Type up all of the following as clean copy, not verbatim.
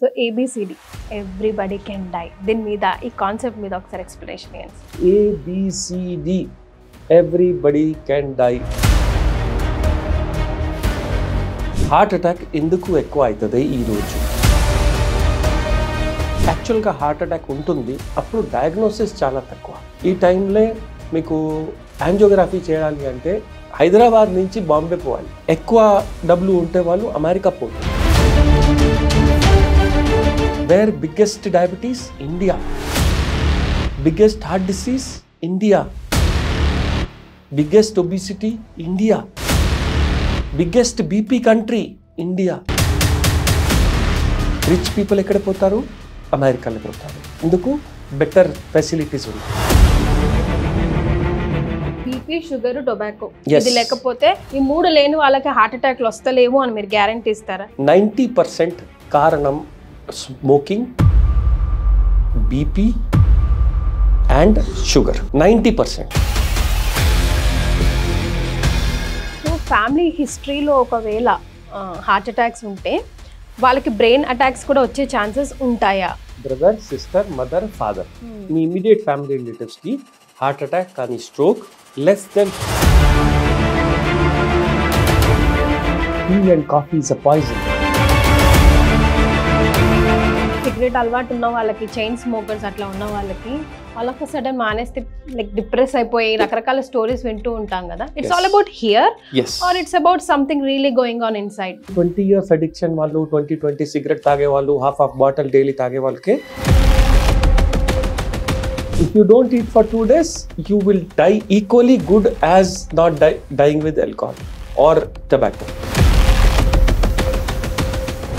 So A B C D everybody can die దీని మీద ఈ కాన్సెప్ట్ మీద ఒకసారి ఎక్స్ప్లెనేషన్ ఇవ్వండి. A B C D everybody can die. Heart attack ఎందుకు ఎక్కువ అవుతుంది ఈరోజు? యాక్చువల్గా హార్ట్ అటాక్ ఉంటుంది, అప్పుడు డయాగ్నోసిస్ చాలా తక్కువ. ఈ టైంలో మీకు యాంజియోగ్రఫీ చేయాలి అంటే హైదరాబాద్ నుంచి బాంబే పోవాలి. ఎక్కువ డబ్బులు ఉంటే వాళ్ళు అమెరికా పోతారు. Where biggest diabetes? India. Biggest heart disease? India. Biggest obesity? India. Biggest BP country? India. Rich people ఎక్కడ పోతారు? అమెరికాలో పోతారు. ఎందుకు? బెటర్ ఫెసిలిటీస్ ఉన్నాయి. బీపీ, షుగర్, టొబాకో ఇది లేకపోతే ఈ మూడు లేని వాళ్ళకి హార్ట్ అటాక్లు వస్తలేవు అని మీరు గ్యారంటీ ఇస్తారా? 90% కారణం smoking, BP and sugar. 90%. Family హిస్టరీలో ఒకవేళ హార్ట్ అటాక్స్ ఉంటే వాళ్ళకి బ్రెయిన్ అటాక్స్ కూడా వచ్చే ఛాన్సెస్ ఉంటాయా? బ్రదర్, సిస్టర్, మదర్, ఫాదర్, మీ ఇమీడియట్ ఫ్యామిలీ రిలేటివ్స్కి హార్ట్ అటాక్ కానీ stroke less than tea and coffee is a poison. Cigarette అలవాటు ఉన్న వాళ్ళకి, చైన్ స్మోకర్స్ అట్లా ఉన్న వాళ్ళకి ఆల్ ఆఫ్ అ సడన్ మానేస్తే లైక్ డిప్రెస్ అయిపోయి రకరకాల స్టోరీస్ వింటూ ఉంటాం కదా. It's all about here or it's about something really going on inside? 20 years addiction వాళ్ళు, 20 సిగరెట్ తాగే వాళ్ళు, హాఫ్ బాటిల్ డైలీ తాగే వాళ్ళకి if you don't eat for 2 days, you will die equally good as not dying with alcohol or tobacco.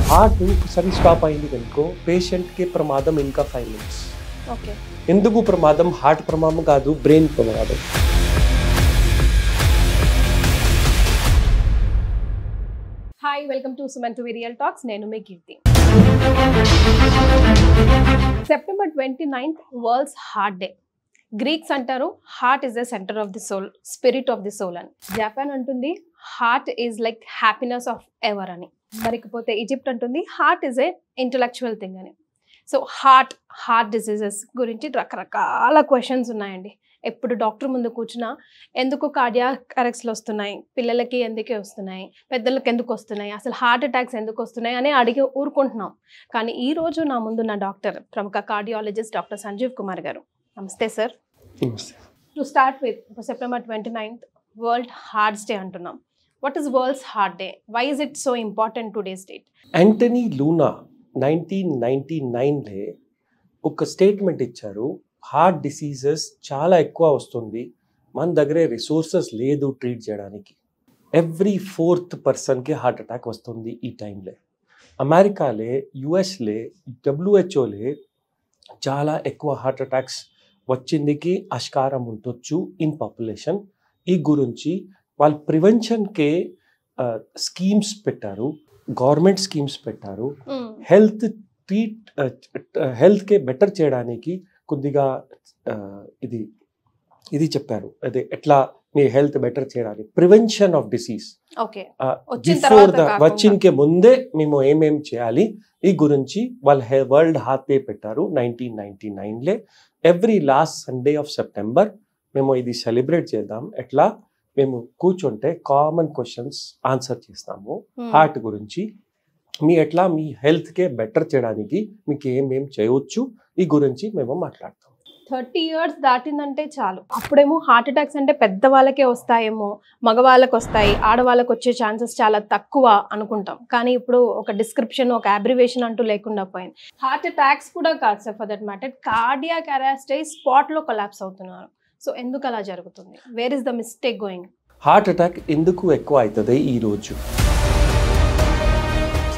Heart ఒకసారి stop అయింది కనుకో పేషెంట్కి ప్రమాదం ఇంకా 5 minutes. ఓకే. ఎందుకు ప్రమాదం? హార్ట్ ప్రమాదం కాదు, బ్రెయిన్ ప్రమాదం. Hi, welcome to Suman TV real talks. నేను మీ Keerthi. September 29th world's heart day. Greeks అంటారు heart is the centre of the soul, spirit of the soul అని. జపాన్ అంటుంది heart is like happiness of ever అని. మరికపోతే Egypt అంటుంది heart is a intellectual thing అని. So heart diseases గురించి రకరకాల questions ఉన్నాయండి. ఎప్పుడు డాక్టర్ ముందు కూర్చున్నా ఎందుకు కార్డియాక్ అరెస్ట్లు వస్తున్నాయి, పిల్లలకి ఎందుకే వస్తున్నాయి, పెద్దలకి ఎందుకు వస్తున్నాయి, అసలు హార్ట్ అటాక్స్ ఎందుకు వస్తున్నాయి అని అడిగి ఊరుకుంటున్నాం. కానీ ఈరోజు నా ముందున్న డాక్టర్ ప్రముఖ కార్డియాలజిస్ట్ డాక్టర్ సంజీవ్ కుమార్ గారు. నమస్తే sir. To start with, September 29th world hearts day అంటున్నాం. What is world's heart day? Why is it so important today's date? Antony Luna 1999లో ఒక స్టేట్మెంట్ ఇచ్చారు, హార్ట్ డిసీజెస్ చాలా ఎక్కువ వస్తుంది, మన దగ్గరే రిసోర్సెస్ లేదు ట్రీట్ చేయడానికి. ఎవ్రీ 4th పర్సన్కి హార్ట్ అటాక్ వస్తుంది ఈ టైంలో. అమెరికాలే, యుఎస్లే, డబ్ల్యూహెచ్ఓలే చాలా ఎక్కువ హార్ట్ అటాక్స్ వచ్చిందికి ఆస్కారం ఉండొచ్చు ఇన్ పాపులేషన్. ఈ గురించి వాళ్ళు ప్రివెన్షన్కే స్కీమ్స్ పెట్టారు, గవర్నమెంట్ స్కీమ్స్ పెట్టారు. హెల్త్కే బెటర్ చేయడానికి కొద్దిగా ఇది చెప్పారు, అదే ఎట్లా మీ హెల్త్ బెటర్ చేయడానికి, ప్రివెన్షన్ ఆఫ్ డిసీజ్. బిఫోర్ వచ్చింకే ముందే మేము ఏమేం చేయాలి ఈ గురించి వాళ్ళు వరల్డ్ హార్ట్ డే పెట్టారు 1999లో. Every last Sunday of September మేము ఇది సెలబ్రేట్ చేద్దాం. ఎట్లా మేము కూర్చుంటే కామన్ క్వశ్చన్స్ ఆన్సర్ చేస్తాము హార్ట్ గురించి. ఎట్లా మీ హెల్త్కే బెటర్ చేయడానికి మీకు ఏమేం చేయవచ్చు ఈ గురించి మేము మాట్లాడతాం. 30 years దాటిందంటే చాలు, అప్పుడేమో హార్ట్ అటాక్స్ అంటే పెద్ద వాళ్ళకే వస్తాయేమో, మగవాళ్ళకి వస్తాయి, ఆడవాళ్ళకి వచ్చే ఛాన్సెస్ చాలా తక్కువ అనుకుంటాం. కానీ ఇప్పుడు ఒక డిస్క్రిప్షన్, ఒక అబ్రివేషన్ అంటూ లేకుండా పోయింది. హార్ట్ అటాక్స్ కూడా కాదు sir, for that matter cardiac arrest అయ్యి స్పాట్లో కొలాప్స్ అవుతున్నారు. సో ఎందుకు అలా జరుగుతుంది? Where is the mistake going? Heart attack ఎందుకు ఎక్కువ అవుతుంది ఈరోజు?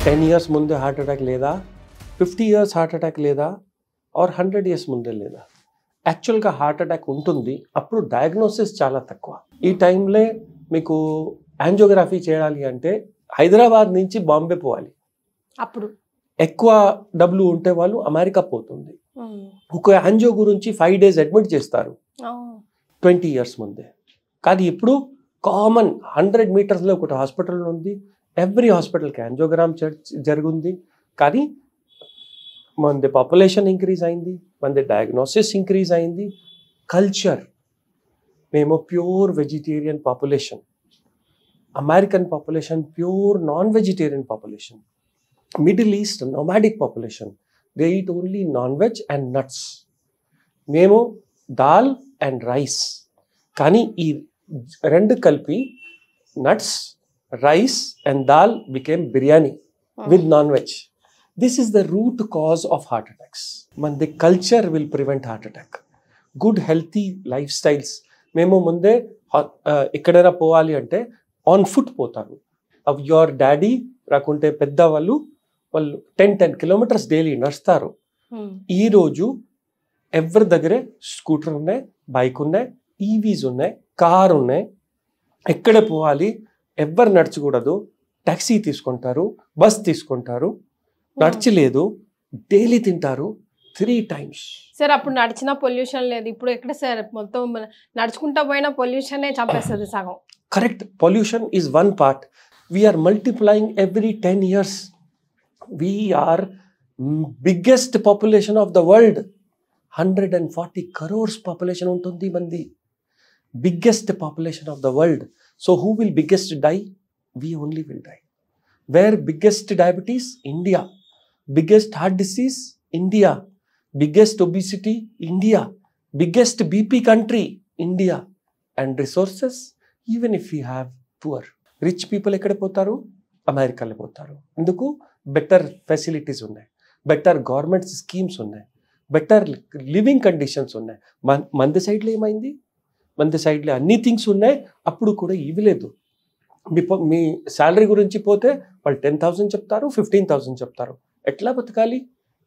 10 years ముందే హార్ట్ అటాక్ లేదా, 50 years హార్ట్ అటాక్ లేదా, ఆర్ 100 years ముందే లేదా? యాక్చువల్గా హార్ట్ అటాక్ ఉంటుంది, అప్పుడు డయాగ్నోసిస్ చాలా తక్కువ. ఈ టైంలో మీకు యాంజియోగ్రఫీ చేయాలి అంటే హైదరాబాద్ నుంచి బాంబే పోవాలి. అప్పుడు ఎక్కువ డబ్బులు ఉంటే వాళ్ళు అమెరికా పోతుంది. ఒక యాంజియో గురించి 5 days అడ్మిట్ చేస్తారు 20 years ముందే. కానీ ఇప్పుడు కామన్ 100 meters ఒకటి హాస్పిటల్ ఉంది, ఎవ్రీ హాస్పిటల్కి యాంజియోగ్రామ్ జరిగింది. కానీ మనది పాపులేషన్ ఇంక్రీజ్ అయింది, మనది డయాగ్నోసిస్ ఇంక్రీజ్ అయింది. కల్చర్, మేము pure vegetarian population. American population pure non vegetarian population. Middle east nomadic population, they eat only non veg and nuts. మేము దాల్ అండ్ రైస్. కానీ ఈ రెండు కలిపి nuts, rice and dal became biryani with non veg. This is the root cause of heart attacks. మనది culture will prevent heart attack. Good healthy life styles. మేము ముందే ఎక్కడైనా పోవాలి అంటే ఆన్ ఫుట్ పోతారు. యువర్ డాడీ రాకుంటే పెద్దవాళ్ళు వాళ్ళు 10 kilometers డైలీ నడుస్తారు. ఈరోజు ఎవరి దగ్గరే స్కూటర్ ఉన్నాయి, బైక్ ఉన్నాయి, ఈవీస్ ఉన్నాయి, కార్ ఉన్నాయి. ఎక్కడ పోవాలి, ఎవరు నడచకూడదు, టాక్సీ తీసుకుంటారు, బస్ తీసుకుంటారు, నడచలేదు, డైలీ తింటారు 3 times. సార్ అప్పుడు నడిచిన పొల్యూషన్ లేదు, ఇప్పుడు ఎక్కడ సార్ మొత్తం నడుచుకుంటా పోయిన పొల్యూషన్ చంపేస్తుంది సగం. Correct. Pollution is one part. We are multiplying every 10 years. We are biggest population of the world. 140 crores population ఉంటుంది మంది. Biggest population of the world. So who will biggest die? We only will die. Where biggest diabetes? India. Biggest heart disease? India. Biggest obesity? India. Biggest BP country? India. And resources, even if you have poor, rich people ఎక్కడ పోతారు? అమెరికాలో పోతారు. ఎందుకు? Better facilities ఉన్నాయి, better government schemes ఉన్నాయి, better living conditions ఉన్నాయి. మంది సైడ్లో ఏమైంది? మంది సైడ్లో అన్ని థింగ్స్ ఉన్నాయి, అప్పుడు కూడా ఇవి లేదు. మీ శాలరీ గురించి పోతే వాళ్ళు 10,000 చెప్తారు, 15,000 చెప్తారు. ఎట్లా బతకాలి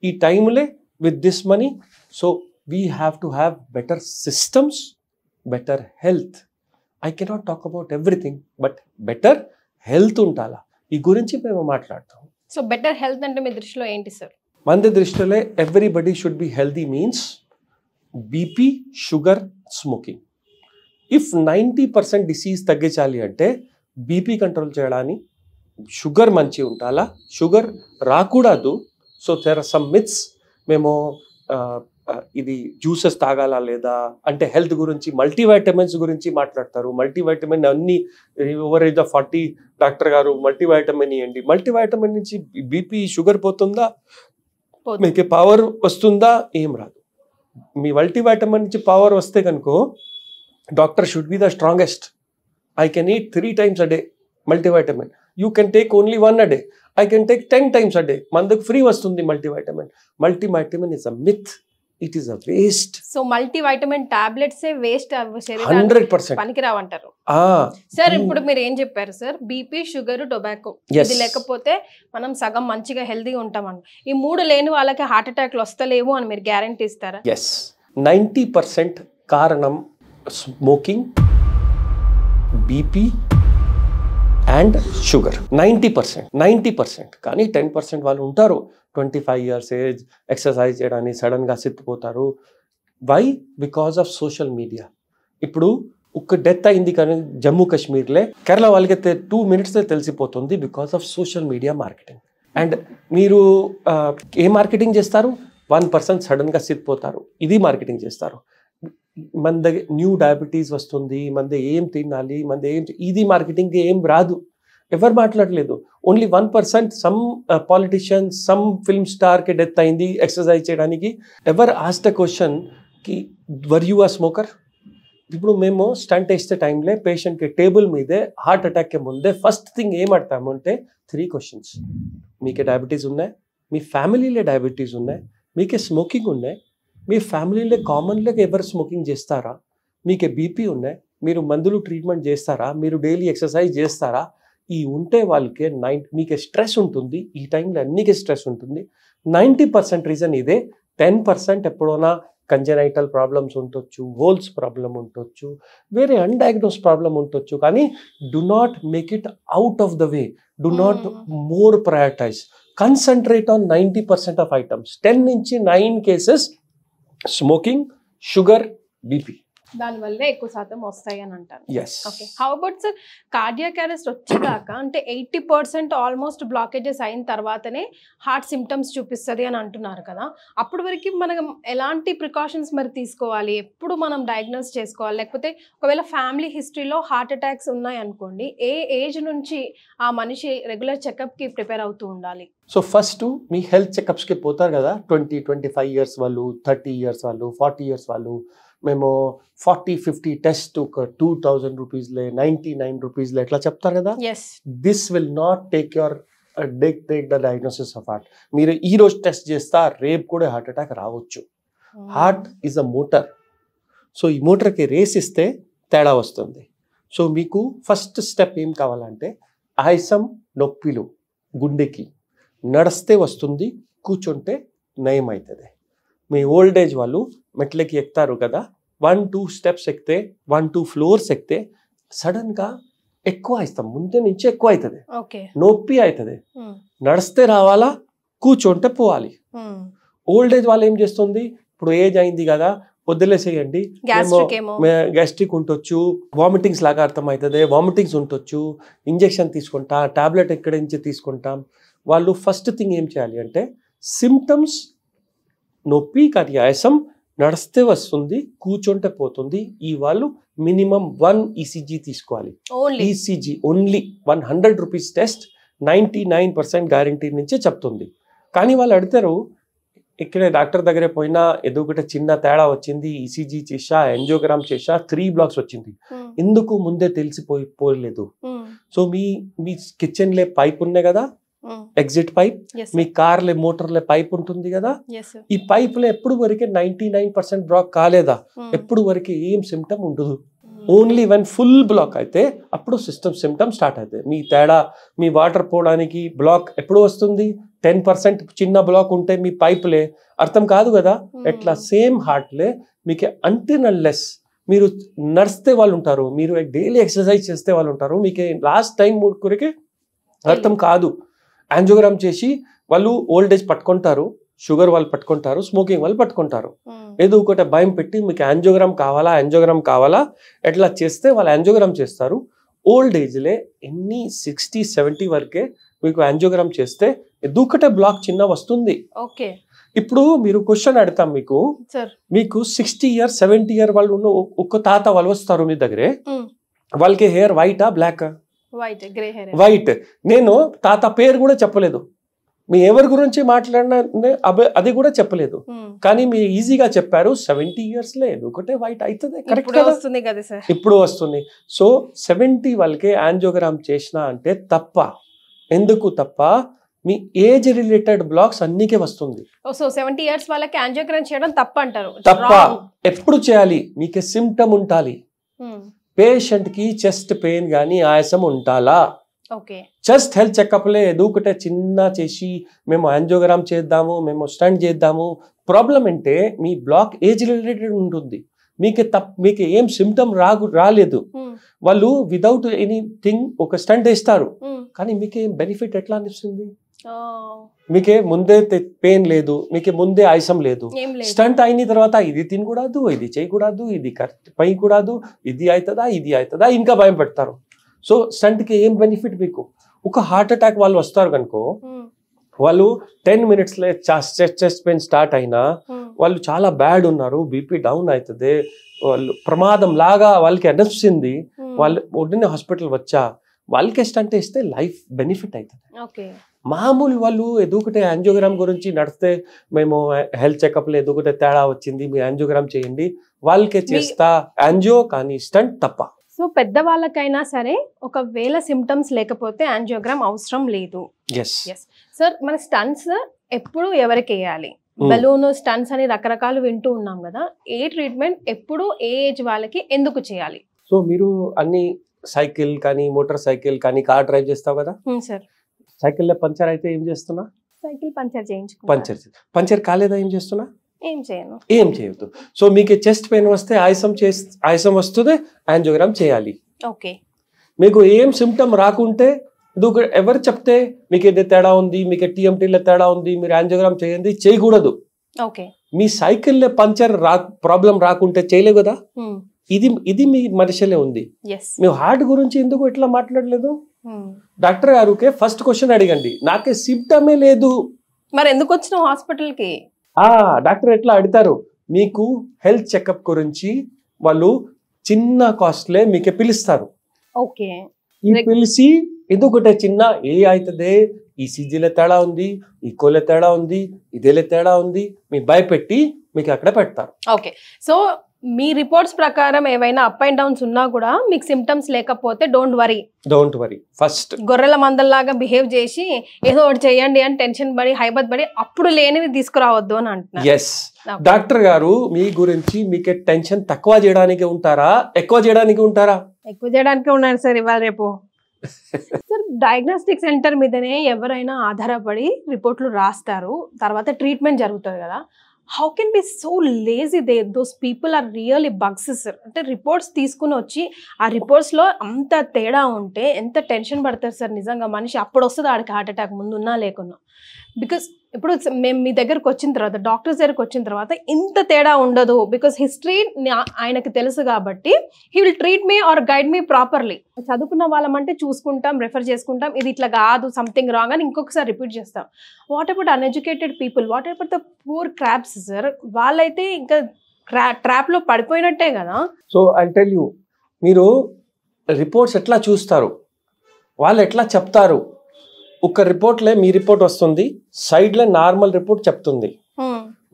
ఈ టైంలే with this money? So we have to have better systems, better health. I cannot talk about everything, but better health ఉండాలా, ఈ గురించి మేము మాట్లాడతాం. సో బెటర్ హెల్త్ అంటే మీ దృష్టిలో ఏంటి సార్? మన దృష్టిలో everybody should be healthy means BP, sugar, smoking. If 90% disease తగ్గించాలి అంటే బీపీ కంట్రోల్ చేయడానికి షుగర్ మంచి ఉండాలా, షుగర్ రాకూడదు. So there are some myths. మేము ఇది జ్యూసెస్ తాగాలా లేదా అంటే హెల్త్ గురించి మల్టీవైటమిన్స్ గురించి మాట్లాడతారు. మల్టీవైటమిన్ అన్ని ఓవర్ ఏజ్ ఆఫ్ 40 డాక్టర్ గారు మల్టీవైటమిన్ ఇవ్వండి. మల్టీవైటమిన్ నుంచి బీపీ, షుగర్ పోతుందా? మీకు పవర్ వస్తుందా? ఏం రాదు. మీ మల్టీవైటమిన్ నుంచి పవర్ వస్తే కనుక doctor should be the strongest. I can eat 3 times a day multivitamin. You can take only 1 a day. I can take 10 times a day. Mandak free vastundi multivitamin. Multivitamin is a myth. It is a waste. So multivitamin tablets A waste 100% పనికిరావంటారు. Sir ఇప్పుడు మీరు ఏం చెప్పారు sir? BP, sugar, tobacco ఇది లేకపోతే మనం సగం మంచిగా హెల్తీగా ఉంటామని. ఈ 3 లేని వాళ్ళకి హార్ట్ అటాక్లు వస్తలేవు అని మీరు గ్యారంటీ ఇస్తారా? yes. 90% కారణం స్మోకింగ్, బీపీ అండ్ షుగర్. 90%. కానీ 10% వాళ్ళు ఉంటారు 25 years ఏజ్, ఎక్సర్సైజ్ చేయడానికి సడన్గా సిత్తిపోతారు. Why? Because of social media. ఇప్పుడు ఒక డెత్ అయింది కానీ జమ్మూ కాశ్మీర్లే, కేరళ వాళ్ళకి 2 minutes తెలిసిపోతుంది because of social media marketing. And మీరు ఏ మార్కెటింగ్ చేస్తారు? 1% సడన్గా సిత్తిపోతారు, ఇది మార్కెటింగ్ చేస్తారు. మన దగ్గర న్యూ డయాబెటీస్ వస్తుంది, మన ఏం తినాలి, మన ఏం, ఇది మార్కెటింగ్ ఏం రాదు, ఎవరు మాట్లాడలేదు. Only 1% some politician, some film star కి డెత్ అయింది ఎక్సర్సైజ్ చేయడానికి. ఎవర్ ఆస్క్డ్ ఎ క్వశ్చన్ కి వర్ యూ అ స్మోకర్? ఇప్పుడు మేము స్టంట్ వేస్తే టైంలో పేషెంట్కి టేబుల్ మీదే హార్ట్ అటాక్కి ముందే ఫస్ట్ థింగ్ ఏం అడతాము అంటే 3 questions. మీకే డయాబెటీస్ ఉన్నాయి, మీ ఫ్యామిలీలో డయాబెటీస్ ఉన్నాయి, మీకే స్మోకింగ్ ఉన్నాయి, మీ ఫ్యామిలీలో కామన్లో ఎవరు స్మోకింగ్ చేస్తారా, మీకే బీపీ ఉన్నాయి, మీరు మందులు ట్రీట్మెంట్ చేస్తారా, మీరు డైలీ ఎక్సర్సైజ్ చేస్తారా? ఈ ఉంటే వాళ్ళకి మీకే స్ట్రెస్ ఉంటుంది, ఈ టైంలో అన్నికే స్ట్రెస్ ఉంటుంది. 90% రీజన్ ఇదే. 10% ఎప్పుడైనా కంజనైటల్ ప్రాబ్లమ్స్ ఉండొచ్చు, హోల్స్ ప్రాబ్లం ఉండొచ్చు, వేరే అన్డయాగ్నోస్ ప్రాబ్లం ఉండొచ్చు. కానీ do not make it out of the way. Do not more prioritize. Concentrate on 90% of items. 10 నుంచి 9 cases స్మోకింగ్, షుగర్, బీపీ. దానివల్లే ఎక్కువ శాతం వస్తాయి అని అంటారు. Yes. Okay, how about sir cardiac arrest వచ్చేదాకా అంటే 80% ఆల్మోస్ట్ బ్లాకేజెస్ అయిన తర్వాతనే హార్ట్ సిమ్టమ్స్ చూపిస్తుంది అని అంటున్నారు కదా, అప్పటి వరకు మనం ఎలాంటి ప్రికాషన్స్ మరి తీసుకోవాలి, ఎప్పుడు మనం డయాగ్నోస్ చేసుకోవాలి, లేకపోతే ఒకవేళ ఫ్యామిలీ హిస్టరీలో హార్ట్ అటాక్స్ ఉన్నాయి అనుకోండి, ఏ ఏజ్ నుంచి ఆ మనిషి రెగ్యులర్ చెకప్కి ప్రిపేర్ అవుతూ ఉండాలి? సో ఫస్ట్ మీ హెల్త్ చెకప్స్కి పోతారు కదా, 20-25 ఇయర్స్ వాళ్ళు, 30 ఇయర్స్ వాళ్ళు, 40 ఇయర్స్ వాళ్ళు, మేము 40-50 టెస్ట్ ఒక 2000 రూపీస్లే, 99 రూపీస్లే ఎట్లా చెప్తారు కదా. This will not take the diagnosis of heart. మీరు ఈ రోజు టెస్ట్ చేస్తా, రేపు కూడా హార్ట్ అటాక్ రావచ్చు. Heart is a motor. So ఈ మోటార్కి రేస్ ఇస్తే తేడా వస్తుంది. సో మీకు ఫస్ట్ స్టెప్ ఏం కావాలంటే, ఆయాసం నొప్పిలు గుండెకి నడిస్తే వస్తుంది, కూర్చుంటే నయం అవుతుంది. మీ ఓల్డ్ ఏజ్ వాళ్ళు మెట్లకి ఎక్కుతారు కదా, 1-2 స్టెప్స్ ఎక్కితే, 1-2 ఫ్లోర్స్ ఎక్కితే సడన్గా ఎక్కువ ఇస్తాం, ముందే నుంచి ఎక్కువ అవుతుంది, నొప్పి అవుతుంది. నడిస్తే రావాలా, కూర్చుంటే పోవాలి. ఓల్డ్ ఏజ్ వాళ్ళు ఏం చేస్తుంది, ఇప్పుడు ఏజ్ అయింది కదా వదిలేసేయండి, గ్యాస్ట్రిక్ ఉండొచ్చు, వామిటింగ్స్ లాగా అర్థమవుతుంది, వామిటింగ్స్ ఉండొచ్చు, ఇంజెక్షన్ తీసుకుంటా, టాబ్లెట్ ఎక్కడి నుంచి తీసుకుంటాం. వాళ్ళు ఫస్ట్ థింగ్ ఏం చేయాలి అంటే, సిమ్టమ్స్ నొప్పి కానీ ఆయాసం నడిస్తే వస్తుంది, కూర్చుంటే పోతుంది, ఈ వాళ్ళు మినిమం 1 ECG తీసుకోవాలి. ECG only 100 rupees test, 99% guarantee నుంచే చెప్తుంది. కానీ వాళ్ళు అడుగుతారు, ఇక్కడే డాక్టర్ దగ్గరే పోయినా ఏదో ఒకటి చిన్న తేడా వచ్చింది, ECG చేసా, యాంజియోగ్రామ్ చేసా, 3 బ్లాక్స్ వచ్చింది, ఎందుకు ముందే తెలిసిపోలేదు. సో మీ కిచెన్లే పైప్ ఉన్నాయి కదా, ఎగ్జిట్ పైప్, మీ కార్లే మోటార్లే పైప్ ఉంటుంది కదా, ఈ పైప్లో ఎప్పుడు వరకే 99% బ్లాక్ కాలేదా, ఎప్పుడు వరకే ఏం సిమ్టమ్ ఉండదు. ఓన్లీ వన్ ఫుల్ బ్లాక్ అయితే అప్పుడు సిమ్టమ్ స్టార్ట్ అవుతాయి. మీ తేడా, మీ వాటర్ పోవడానికి బ్లాక్ ఎప్పుడు వస్తుంది, 10% చిన్న బ్లాక్ ఉంటే మీ పైప్లే అర్థం కాదు కదా. ఎట్లా సేమ్ హార్ట్లే మీకు అంటినల్లెస్ మీరు నడిస్తే వాళ్ళు ఉంటారు, మీరు డైలీ ఎక్సర్సైజ్ చేస్తే వాళ్ళు ఉంటారు, మీకు లాస్ట్ టైం కొరికే అర్థం కాదు. యాంజియోగ్రామ్ చేసి వాళ్ళు ఓల్డ్ ఏజ్ పట్టుకుంటారు, షుగర్ వాళ్ళు పట్టుకుంటారు, స్మోకింగ్ వాళ్ళు పట్టుకుంటారు, ఏదో ఒకటి భయం పెట్టి మీకు యాంజియోగ్రామ్ కావాలా ఎట్లా చేస్తే వాళ్ళు యాంజియోగ్రామ్ చేస్తారు. ఓల్డ్ ఏజ్లే 60-70 వరకే మీకు యాంజియోగ్రామ్ చేస్తే ఏదో ఒకటే బ్లాక్ చిన్న వస్తుంది. ఇప్పుడు మీరు క్వశ్చన్ అడుగుతాం మీకు 60 ఇయర్ 70 ఇయర్ వాళ్ళు ఉన్న ఒక తాత వాళ్ళు వస్తారు మీ దగ్గరే, వాళ్ళకి హెయిర్ వైటా బ్లాక్? వైట్. నేను తాత పేరు కూడా చెప్పలేదు, మీ ఎవరి గురించి మాట్లాడినా అది కూడా చెప్పలేదు, కానీ మీరు ఈజీగా చెప్పారు 70 ఇయర్స్ లేదు ఒకటే వైట్ అవుతుంది. కరెక్ట్, ఇప్పుడు వస్తుంది. సో 70 వాళ్ళకి యాంజియోగ్రామ్ చేసినా అంటే తప్ప. ఎందుకు తప్ప? మీ ఏజ్ రిలేటెడ్ బ్లాక్స్ అన్నికే వస్తుంది. సో 70 ఇయర్స్ వాళ్ళకి యాంజియోగ్రామ్ చేయడం తప్ప అంటారు? తప్ప. ఎప్పుడు చేయాలి? మీకు సిమ్టమ్ ఉండాలి. పేషెంట్ కి చెస్ట్ పెయిన్ గానీ ఆయాసం ఉండాలా? చెస్ట్ హెల్త్ చెకప్లే ఏదో ఒకటే చిన్న చేసి మేము యాంజియోగ్రామ్ చేద్దాము, మేము స్టంట్ చేద్దాము. ప్రాబ్లం అంటే మీ బ్లాక్ ఏజ్ రిలేటెడ్ ఉంటుంది, మీకు ఏం సిమ్టమ్ రాలేదు, వాళ్ళు వితౌట్ ఎనీథింగ్ ఒక స్టంట్ వేస్తారు, కానీ మీకు ఏం బెనిఫిట్ ఎట్లా అనిపిస్తుంది? మీకే ముందే పెయిన్ లేదు, మీకే ముందే ఆయాసం లేదు, స్టంట్ అయిన తర్వాత ఇది తినకూడదు, ఇది చేయకూడదు, ఇది పైకూడదు, ఇది అవుతుందా ఇంకా భయం పెడతారు. సో స్టంట్ కి ఏం బెనిఫిట్ మీకు? ఒక హార్ట్ అటాక్ వాళ్ళు వస్తారు కనుకో, వాళ్ళు 10 minutes చెస్ట్ పెయిన్ స్టార్ట్ అయినా వాళ్ళు చాలా బ్యాడ్ ఉన్నారు, బీపీ డౌన్ అవుతుంది, వాళ్ళు ప్రమాదం లాగా వాళ్ళకి అనిపిస్తుంది, వాళ్ళు ఒడ్డునే హాస్పిటల్ వచ్చా వాళ్ళకి స్టంట్ ఇస్తే లైఫ్ బెనిఫిట్ అవుతుంది. మామూలు వాళ్ళు ఏదో ఒకటి యాంజియోగ్రామ్ గురించి నడిస్తే, మేము హెల్త్ చెకప్లో ఏదో ఒకటి తేడా వచ్చింది మీరు యాంజియోగ్రామ్ చేయండి, వాళ్ళకే చేస్తా యాంజియో, కానీ స్టంట్ తప్ప. సో పెద్దవాళ్ళకైనా సరే ఒకవేళ సిమ్టమ్స్ లేకపోతే యాంజియోగ్రామ్ అవసరం లేదు. సార్ మన స్టంట్స్ ఎప్పుడు ఎవరికి వేయాలి? బలూన్ స్టంట్స్ అని రకరకాలు వింటూ ఉన్నాం కదా, ఏ ట్రీట్మెంట్ ఎప్పుడు ఏ ఏజ్ వాళ్ళకి ఎందుకు చేయాలి? సో మీరు అన్ని సైకిల్ కానీ మోటార్ సైకిల్ కానీ కార్ డ్రైవ్ చేస్తావు కదా సార్, సైకిల్లో పంచర్ అయితే ఏం చేస్తున్నా? సైకిల్ పంచర్ పంచర్ కాలేదా ఏం చేస్తున్నా? ఏం చేయదు. సో మీకు చెస్ట్ పెయిన్ వస్తే ఆయాసం వస్తుంది, యాంజియోగ్రామ్ చేయాలి. మీకు ఏం సిమ్టమ్ రాకుంటే ఎవరు చెప్తే మీకు ఏదో తేడా ఉంది, మీకు TMTలో తేడా ఉంది, మీరు యాంజియోగ్రామ్ చేయండి, చేయకూడదు. మీ సైకిల్లో పంచర్ ప్రాబ్లం రాకుంటే చేయలేవు కదా. ఇది మీ మనిషిలో ఉంది. మీరు హార్ట్ గురించి ఎందుకు ఇట్లా మాట్లాడలేదు? డాక్టర్ గారుకే ఫస్ట్ క్వశ్చన్ అడిగండి, నాకే సిమ్టమే లేదు, మరి ఎందుకు వచ్చినావు హాస్పిటల్ కి? డాక్టర్ ఎట్లా అడుగుతారు, మీకు హెల్త్ చెకప్ గురించి వాళ్ళు చిన్న కాస్ట్లే మీకే పిలుస్తారు. ఓకే, ఈ పిలిచి ఎందుకంటే చిన్న ఏ అవుతుంది, ఈసీజీలో తేడా ఉంది, ఈకోలో తేడా ఉంది, ఇదేలే తేడా ఉంది, మీ భయపెట్టి మీకు అక్కడ పెడతారు. ఓకే, సో మీ రిపోర్ట్స్ ప్రకారం ఏవైనా అప్ అండ్ డౌన్స్ ఉన్నా కూడా మీకు సిమ్టమ్స్ లేకపోతే డోంట్ వరీ ఫస్ట్ గొర్రెల మందల్లాగా బిహేవ్ చేసి ఏదో ఒకటి చేయండి అని టెన్షన్ పడి హైబత్ పడి అప్పుడు లేనివి తీసుకురావద్దు అని అంటున్నారు. ఎస్, డాక్టర్ గారు మీ గురించి మీకే టెన్షన్ తక్కువ చేయడానికి ఉంటారా, ఎక్కువ చేయడానికి ఉంటారా? ఎక్కువ చేయడానికి ఉన్నారు సార్ ఇవాళ రేపు. సార్, డయాగ్నోస్టిక్ సెంటర్ మీదనే ఎవరైనా ఆధారపడి రిపోర్ట్లు రాస్తారు, తర్వాత ట్రీట్మెంట్ జరుగుతుంది కదా. How can be so lazy? Those people are really bugs sir. అంటే రిపోర్ట్స్ తీసుకుని వచ్చి ఆ రిపోర్ట్స్లో అంత తేడా ఉంటే ఎంత టెన్షన్ పడతారు సార్ నిజంగా మనిషి. అప్పుడు వస్తుంది ఆడికి హార్ట్ అటాక్, ముందు ఉన్నా లేకున్నా. బికాస్ ఇప్పుడు మేము మీ దగ్గరకు వచ్చిన తర్వాత, డాక్టర్స్ దగ్గరకు వచ్చిన తర్వాత ఇంత తేడా ఉండదు. బికాస్ హిస్టరీ ఆయనకి తెలుసు కాబట్టి he will treat me or guide me properly. చదువుకున్న వాళ్ళమంటే చూసుకుంటాం, రెఫర్ చేసుకుంటాం, ఇది ఇట్లా కాదు సంథింగ్ రాంగ్ అని ఇంకొకసారి రిపీట్ చేస్తాం. What about uneducated people, what about the poor crabs sir? వాళ్ళైతే ఇంకా ట్రాప్లో పడిపోయినట్టే కదా. సో ఐ టెల్ యూ, మీరు రిపోర్ట్స్ ఎట్లా చూస్తారు, వాళ్ళు ఎట్లా చెప్తారు. ఒక రిపోర్ట్లే మీ రిపోర్ట్ వస్తుంది, సైడ్లో నార్మల్ రిపోర్ట్ చెప్తుంది.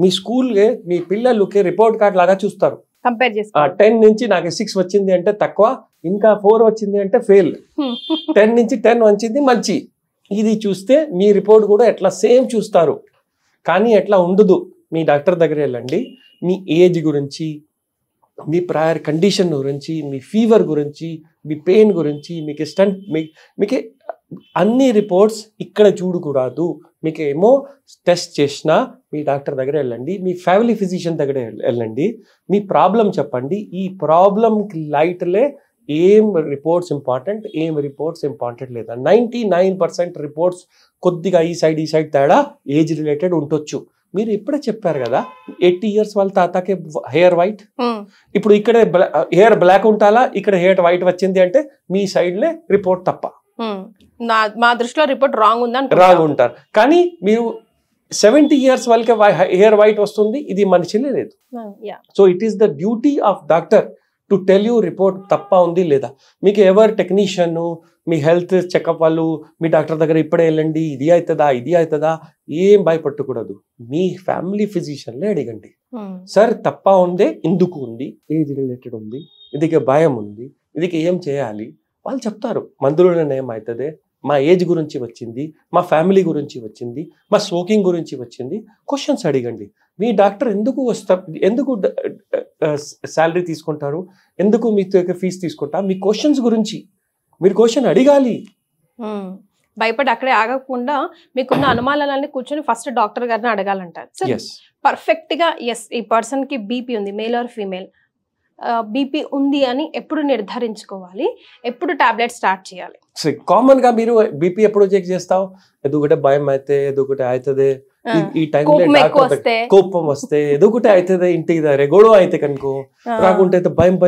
మీ స్కూల్కే మీ పిల్లలకి రిపోర్ట్ కార్డ్ లాగా చూస్తారు. కంపేర్ చేసి 10 నుంచి నాకు 6 వచ్చింది అంటే తక్కువ, ఇంకా 4 వచ్చింది అంటే ఫెయిల్, 10 నుంచి 10 వచ్చింది మంచి. ఇది చూస్తే మీ రిపోర్ట్ కూడా ఎట్లా సేమ్ చూస్తారు. కానీ ఎట్లా ఉండదు. మీ డాక్టర్ దగ్గర వెళ్ళండి, మీ ఏజ్ గురించి, మీ ప్రయర్ కండిషన్ గురించి, మీ ఫీవర్ గురించి, మీ పెయిన్ గురించి, మీకు స్టంట్, మీకు అన్ని రిపోర్ట్స్ ఇక్కడ చూడకూడదు. మీకు ఏమో టెస్ట్ చేసినా మీ డాక్టర్ దగ్గర వెళ్ళండి, మీ ఫ్యామిలీ ఫిజిషియన్ దగ్గర వెళ్ళండి, మీ ప్రాబ్లం చెప్పండి. ఈ ప్రాబ్లంకి లైట్లే ఏం రిపోర్ట్స్ ఇంపార్టెంట్, ఏం రిపోర్ట్స్ ఇంపార్టెంట్ లేదా. 99% రిపోర్ట్స్ కొద్దిగా ఈ సైడ్ తేడా ఏజ్ రిలేటెడ్ ఉండొచ్చు. మీరు ఇప్పుడే చెప్పారు కదా 80 years వాళ్ళ తాతకి హెయిర్ వైట్, ఇప్పుడు ఇక్కడ హెయిర్ బ్లాక్ ఉంటాలా, ఇక్కడ హెయిర్ వైట్ వచ్చింది అంటే మీ సైడ్లే రిపోర్ట్ తప్ప. మా దృష్టిలో రిపోర్ట్ రాంగ్ ఉంటారు. కానీ మీరు 70 years వాళ్ళకి హెయిర్ వైట్ వస్తుంది, ఇది మనిషిలే లేదు. So it is the duty of doctor to tell you report తప్ప ఉంది లేదా. మీకు ఎవరు టెక్నీషియన్, మీ హెల్త్ చెకప్ వాళ్ళు మీ డాక్టర్ దగ్గర ఇప్పుడే వెళ్ళండి, ఇది అవుతుందా ఏం భయపడకూడదు. మీ ఫ్యామిలీ ఫిజిషియన్లే అడగండి, సార్ తప్ప ఉందే, ఎందుకు ఉంది, ఏజ్ రిలేటెడ్ ఉంది, ఇదికి భయం ఉంది, ఇదికి ఏం చేయాలి. వాళ్ళు చెప్తారు. మందులోనే ఏమవుతుంది, మా ఏజ్ గురించి వచ్చింది, మా ఫ్యామిలీ గురించి వచ్చింది, మా స్మోకింగ్ గురించి వచ్చింది. క్వశ్చన్స్ అడగండి. మీ డాక్టర్ ఎందుకు శాలరీ తీసుకుంటారు, ఎందుకు మీతో ఫీజు తీసుకుంటారు, మీ క్వశ్చన్స్ గురించి మీరు క్వశ్చన్ అడగాలి. భయపడి అక్కడే ఆగకుండా మీకున్న అనుమానాలన్నీ కూర్చొని ఫస్ట్ డాక్టర్ గారిని అడగాలంటారు. పర్ఫెక్ట్ గా ఎస్ ఈ పర్సన్ కి బీపీ ఉంది, మేల్ ఆర్ ఫీమేల్, బీపీ ఉంది అని ఎప్పుడు నిర్ధారించుకోవాలి, ఎప్పుడు టాబ్లెట్ స్టార్ట్ చేయాలి. కామన్ గా మీరు బీపీ ఎప్పుడు చెక్ చేస్తావు, ఎదుగుటే భయం అయితే, ఎదుగుటే అవుతుంది, ఈ టైంలో కోపం వస్తే, ఎదుగుటే అవుతుంది, ఇంటికి దగ్గర గొడవ అయితే కనుకో, రాకుంటే భయం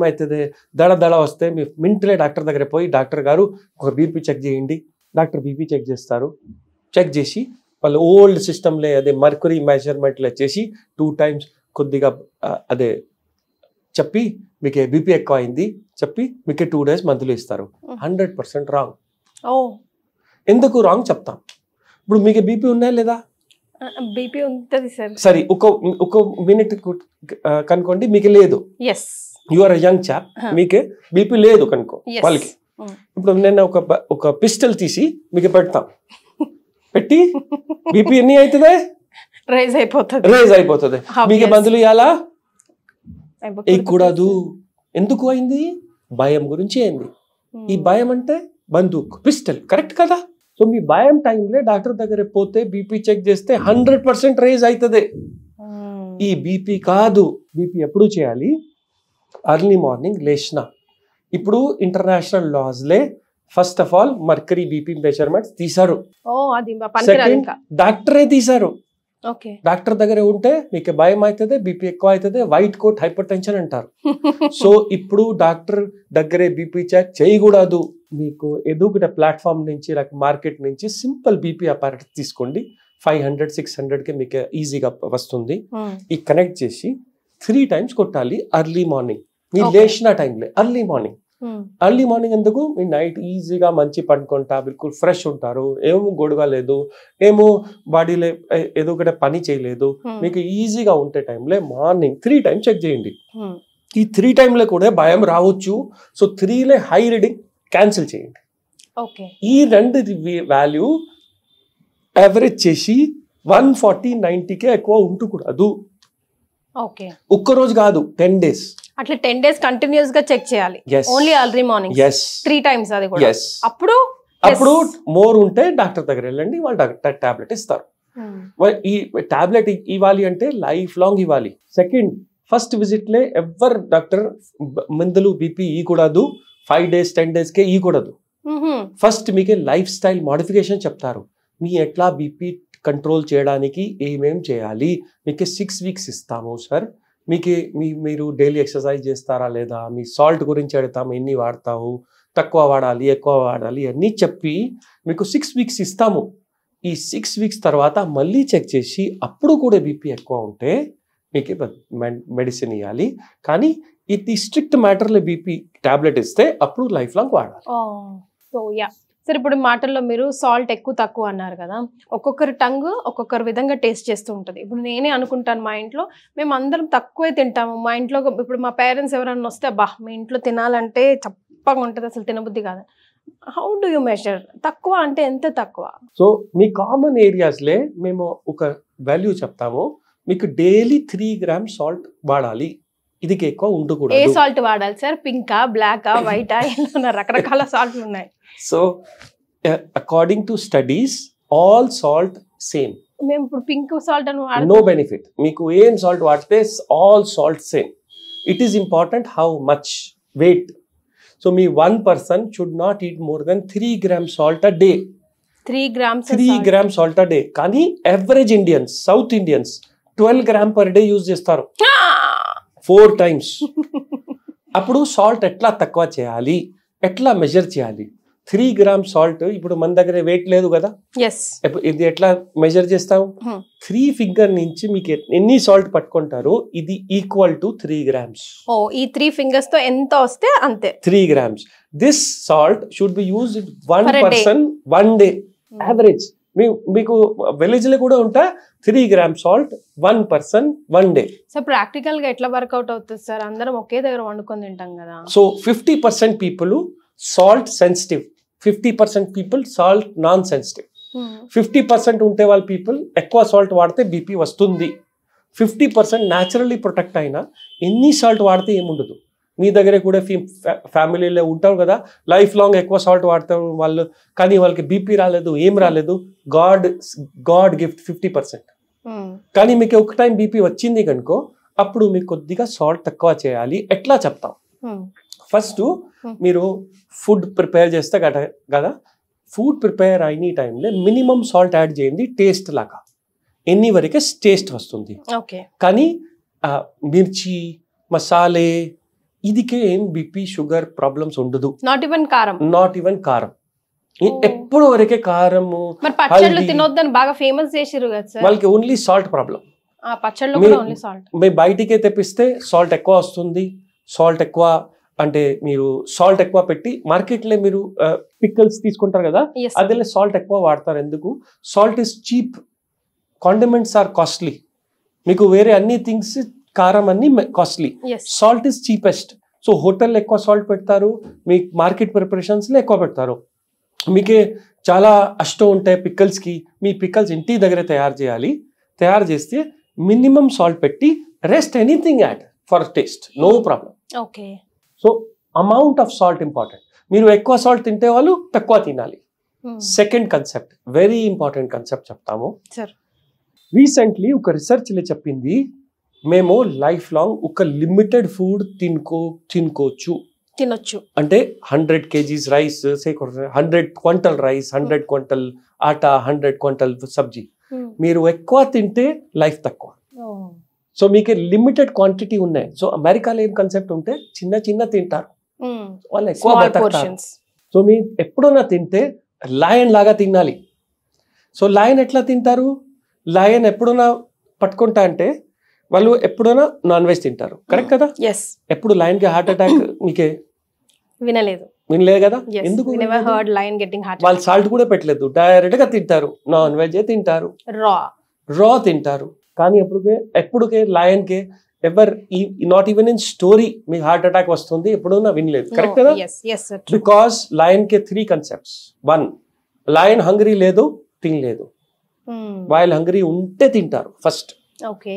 అవుతుంది, దడ వస్తే మీ మింటలే డాక్టర్ దగ్గర పోయి డాక్టర్ గారు ఒక బీపీ చెక్ చేయండి. డాక్టర్ బీపీ చెక్ చేస్తారు. చెక్ చేసి వాళ్ళు ఓల్డ్ సిస్టమ్లే అదే మర్కరీ మెజర్మెంట్లో చేసి 2 times కొద్దిగా అదే చెప్పి మీకు బీపీ ఎక్కువ అయింది చెప్పి మీకు 2 days మందులు ఇస్తారు. 100% రాంగ్. ఎందుకు రాంగ్ చెప్తాం. ఇప్పుడు మీకు బీపీ ఉన్నాయా లేదా? బీపీ ఉంటుంది సార్. సరే, ఒక మినిట్ కనుకోండి మీకు లేదు, యు ఆర్ యంగ్ చాప్, మీకే బీపీ లేదు కనుకో వాళ్ళకి. ఇప్పుడు నేను ఒక పిస్టల్ తీసి మీకు పెడతాం, పెట్టి బీపీ ఎన్ని అవుతుంది, రైజ్ అయిపోతుంది, మీకు మందులు ఇవ్వాలా? కూడదు. ఎందుకు అయింది? భయం గురించి అయింది. ఈ భయం అంటే బందూక్, పిస్టల్, కరెక్ట్ కదా? సో మీ భయం టైంలో డాక్టర్ దగ్గర పోతే బీపీ చెక్ చేస్తే 100% రైజ్ అవుతుంది. ఈ బీపీ కాదు. బీపీ ఎప్పుడు చేయాలి? అర్లీ మార్నింగ్ లేచిన. ఇప్పుడు ఇంటర్నేషనల్ లాస్లే first of all mercury BP measurements తీశారు, డాక్టరే తీశారు. డాక్టర్ దగ్గర ఉంటే మీకు భయం అవుతుంది, బీపీ ఎక్కువ అవుతుంది, వైట్ కోట్ హైపర్ టెన్షన్ అంటారు. సో ఇప్పుడు డాక్టర్ దగ్గరే బీపీ చెక్ చేయకూడదు. మీకు ఏదో ఒకటి ప్లాట్ఫామ్ నుంచి మార్కెట్ నుంచి సింపుల్ బీపీ అపారట్ తీసుకోండి, 500-600కి మీకు ఈజీగా వస్తుంది. ఈ కనెక్ట్ చేసి 3 times కొట్టాలి అర్లీ మార్నింగ్, మీరు లేచిన టైంలో. అర్లీ మార్నింగ్ ఎందుకు, మీ నైట్ ఈజీగా మంచి పండుకుంటా, బిల్కుల్ ఫ్రెష్ ఉంటారు, ఏమో గొడవ లేదు, ఏమో బాడీలో ఏదో ఒకటి పని చేయలేదు, మీకు ఈజీగా ఉంటే టైంలో మార్నింగ్ 3 times చెక్ చేయండి. ఈ 3 times కూడా భయం రావచ్చు. సో 3 హై రీడింగ్ క్యాన్సిల్ చేయండి. ఈ 2 వాల్యూ యావరేజ్ చేసి 140-90కే ఎక్కువ ఉండకూడదు. ఒక్కరోజు కాదు, 10 days. అట్లా 10 days కంటిన్యూస్ గా చెక్ చేయాలి. Only early morning 3 times. అది కూడా అప్పుడు మోర్ ఉంటే డాక్టర్ దగ్గర వెళ్ళండి, వాళ్ళు టాబ్లెట్ ఇస్తారు. ఈ టాబ్లెట్ ఇవ్వాలి అంటే లైఫ్ లాంగ్ ఇవ్వాలి. ఫస్ట్ విజిట్ లే ఎవరు డాక్టర్ మందులు బీపీ ఇవ్వకూడదు, 5 days 10 daysకే ఇవ్వకూడదు. ఫస్ట్ మీకు లైఫ్ స్టైల్ మోడిఫికేషన్ చెప్తారు, మీ ఎట్లా బీపీ కంట్రోల్ చేయడానికి ఏమేం చేయాలి. మీకు 6 weeks ఇస్తాము సార్, మీరు డైలీ ఎక్సర్సైజ్ చేస్తారా లేదా, మీ సాల్ట్ గురించి అడుగుతాము, ఎన్ని వాడతావు, తక్కువ వాడాలి ఎక్కువ వాడాలి అన్నీ చెప్పి మీకు 6 weeks ఇస్తాము. ఈ 6 weeks తర్వాత మళ్ళీ చెక్ చేసి అప్పుడు కూడా బీపీ ఎక్కువ ఉంటే మీకు మెడిసిన్ ఇవ్వాలి. కానీ ఇది స్ట్రిక్ట్ మ్యాటర్లో బీపీ టాబ్లెట్ ఇస్తే అప్పుడు లైఫ్ లాంగ్ వాడాలి. సరే, ఇప్పుడు మాటల్లో మీరు సాల్ట్ ఎక్కువ తక్కువ అన్నారు కదా, ఒక్కొక్కరి టంగ్ ఒక్కొక్కరి విధంగా టేస్ట్ చేస్తూ ఉంటుంది. ఇప్పుడు నేనే అనుకుంటాను, మా ఇంట్లో మేము అందరం తక్కువే తింటాము. మా ఇంట్లో ఇప్పుడు మా పేరెంట్స్ ఎవరైనా వస్తే, మీ ఇంట్లో తినాలంటే చప్పగా ఉంటుంది, అసలు తినబుద్ధి కాదు. హౌ డు యూ మెజర్ తక్కువ అంటే ఎంత తక్కువ? సో మీ కామన్ ఏరియాస్లే మేము ఒక వాల్యూ చెప్తాము, మీకు డైలీ 3 grams సాల్ట్ వాడాలి, ఇది ఎక్కువ ఉండకూడదు. ఏ సాల్ట్ వాడాలి సార్? పింకా, బ్లాకా, వైటా, రకరకాల సాల్ట్ ఉన్నాయి. So according to studies all salt same. మేము ఇప్పుడు పింక్ సాల్ట్ అని వాడతాం, నో బెనిఫిట్. మీకు ఏం సాల్ట్ వాడితే all salt same. It is important how much weight. So మీ 1 person should not eat more than 3 grams salt a day. 3 grams salt a day. కానీ average Indians, South Indians 12 grams per day use చేస్తారు 4 times. అప్పుడు salt ఎట్లా తక్కువ చేయాలి, ఎట్లా measure చేయాలి? 3 grams salt, ఇప్పుడు మన దగ్గర వెయిట్ లేదు కదా, ఇది ఎట్లా మెజర్ చేస్తావు? 3 finger నుంచి మీకు ఎన్ని సాల్ట్ పట్టుకుంటారో ఇది ఈక్వల్ టు 3 grams. ఈ 3 fingers తో ఎంత వస్తే అంతే 3 grams. This salt should be used 1 person 1 day average. మీకు విలేజ్ లో కూడా ఉంటా 3 grams salt 1 person 1 day. So practical గా ఎట్లా వర్కౌట్ అవుతుంది సార్? అందరం ఒకే దగ్గర వండుకొని తింటాం కదా. So 50% people salt sensitive, 50% people salt non sensitive. 50% ఉంటే వాళ్ళ పీపుల్ ఎక్కువ సాల్ట్ వాడితే బీపీ వస్తుంది. 50% న్యాచురల్లీ ప్రొటెక్ట్ అయినా ఎన్ని సాల్ట్ వాడితే ఏముండదు. మీ దగ్గర కూడా ఫ్యామిలీలో ఉంటారు కదా, లైఫ్ లాంగ్ ఎక్కువ సాల్ట్ వాడతారు వాళ్ళు, కానీ వాళ్ళకి బీపీ రాలేదు, ఏం రాలేదు. God gift 50%. కానీ మీకు ఒక టైం బీపీ వచ్చింది కనుకో, అప్పుడు మీకు కొద్దిగా సాల్ట్ తక్కువ చేయాలి. ఎట్లా చెప్తాం? ఫస్ట్ మీరు ఫుడ్ ప్రిపేర్ చేస్తే కదా, ఫుడ్ ప్రిపేర్ అయిన టైంలో మినిమం సాల్ట్ యాడ్ చేయండి, టేస్ట్ లాగా. ఎన్ని వరకే టేస్ట్ వస్తుంది. కానీ మిర్చి, మసాలే, ఇదికే ఏం బీపీ షుగర్ ప్రాబ్లమ్స్ ఉండదు. నాట్ ఈవెన్ కారం. ఎప్పుడు వరకే కారము తినొద్దని బాగా ఫేమస్ చేసిరు కదా సార్. వాళ్ళకి ఓన్లీ సాల్ట్ ప్రాబ్లం. మీ బయటికే తెప్పిస్తే సాల్ట్ ఎక్కువ వస్తుంది. సాల్ట్ ఎక్కువ అంటే మీరు సాల్ట్ ఎక్కువ పెట్టి మార్కెట్లో మీరు పిక్కల్స్ తీసుకుంటారు కదా, అదే సాల్ట్ ఎక్కువ వాడతారు. ఎందుకు? Salt is cheap, condiments are costly. మీకు వేరే అన్ని థింగ్స్ కారం అన్ని costly, salt is cheapest. So hotel ఎక్కువ సాల్ట్ పెడతారు, మీ మార్కెట్ ప్రిపరేషన్స్లో ఎక్కువ పెడతారు. మీకే చాలా అష్టం ఉంటాయి పిక్కల్స్కి. మీ పిక్కల్స్ ఇంటి దగ్గర తయారు చేయాలి. తయారు చేస్తే మినిమం సాల్ట్ పెట్టి rest anything add for taste, no problem. So amount of salt important. మీరు ఎక్కువ సాల్ట్ తింటే వాళ్ళు తక్కువ తినాలి. Second concept, very important concept చెప్తాము. రీసెంట్లీ ఒక రీసెర్చ్లో చెప్పింది, మేము లైఫ్ లాంగ్ ఒక లిమిటెడ్ ఫుడ్ తినొచ్చు. అంటే 100 kgs rice, 100 quintal rice, 100 quintal ఆటా, 100 క్వింటల్ సబ్జీ. మీరు ఎక్కువ తింటే లైఫ్ తక్కువ. సో మీకు లిమిటెడ్ క్వాంటిటీ ఉన్నాయి. సో అమెరికాలో ఏం కాన్సెప్ట్ ఉంటే చిన్న చిన్న తింటారు, వాళ్ళు ఎక్కువ బతకతారు. సో మీరు ఎప్పుడైనా తింటే లయన్ లాగా తినాలి. సో లయన్ ఎట్లా తింటారు? లయన్ ఎప్పుడైనా పట్టుకుంటా అంటే వాళ్ళు ఎప్పుడైనా నాన్ వెజ్ తింటారు, కరెక్ట్ కదా? ఎప్పుడు లయన్ కి హార్ట్ అటాక్ మీకే వినలేదు కదా? ఎందుకు? వాళ్ళు సాల్ట్ కూడా పెట్టలేదు, డైరెక్ట్ గా తింటారు, నాన్ వెజ్ తింటారు, రా తింటారు. కానీ ఎప్పుడుకే లయన్ కే ever not even in story మీకు హార్ట్ అటాక్ వస్తుంది ఎప్పుడైనా వినలేదు, కరెక్ట్ కదా? బికాస్ లయన్ కే 3 కాన్సెప్ట్స్. 1, లయన్ హంగ్రీ లేదు, తినలేదు. వాళ్ళు హంగ్రీ ఉంటే తింటారు ఫస్ట్.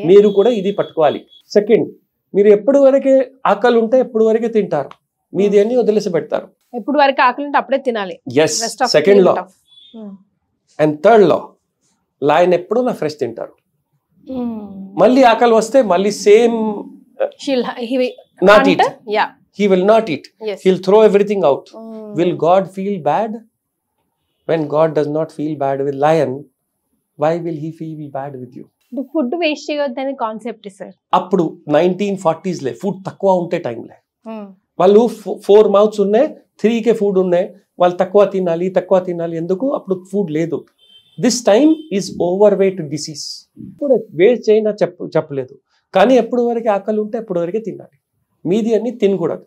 మీరు కూడా ఇది పట్టుకోవాలి. సెకండ్, మీరు ఎప్పుడు వరకే ఆకలి ఉంటే ఎప్పుడు వరకే తింటారు, మీది అన్ని వదిలేసి పెడతారు. ఎప్పుడు వరకు ఆకలి ఉంటే అప్పుడే తినాలి. Yes, second law. And third law, lion ఎప్పుడు నా ఫ్రెష్ తింటారు. మళ్ళీ ఆకలి వస్తే మళ్ళీ same not eat. He will not eat. He'll throw everything out. Will God feel bad? When God does not feel bad with lion, why will he feel bad with you? Food waste చేయొద్దని concept sir. అప్పుడు 1940s లే food తక్కువ ఉంటే టైంలే వాళ్ళు 4 mouths ఉన్నాయి, 3కే food ఉన్నాయి, వాళ్ళు తక్కువ తినాలి. ఎందుకు? అప్పుడు ఫుడ్ లేదు. This time is over weight disease. ఇప్పుడు వేస్ట్ చేయనా చెప్పలేదు, కానీ ఎప్పుడు వరకు ఆకలి ఉంటే ఎప్పుడు వరకే తినాలి, మీది అన్ని తినకూడదు.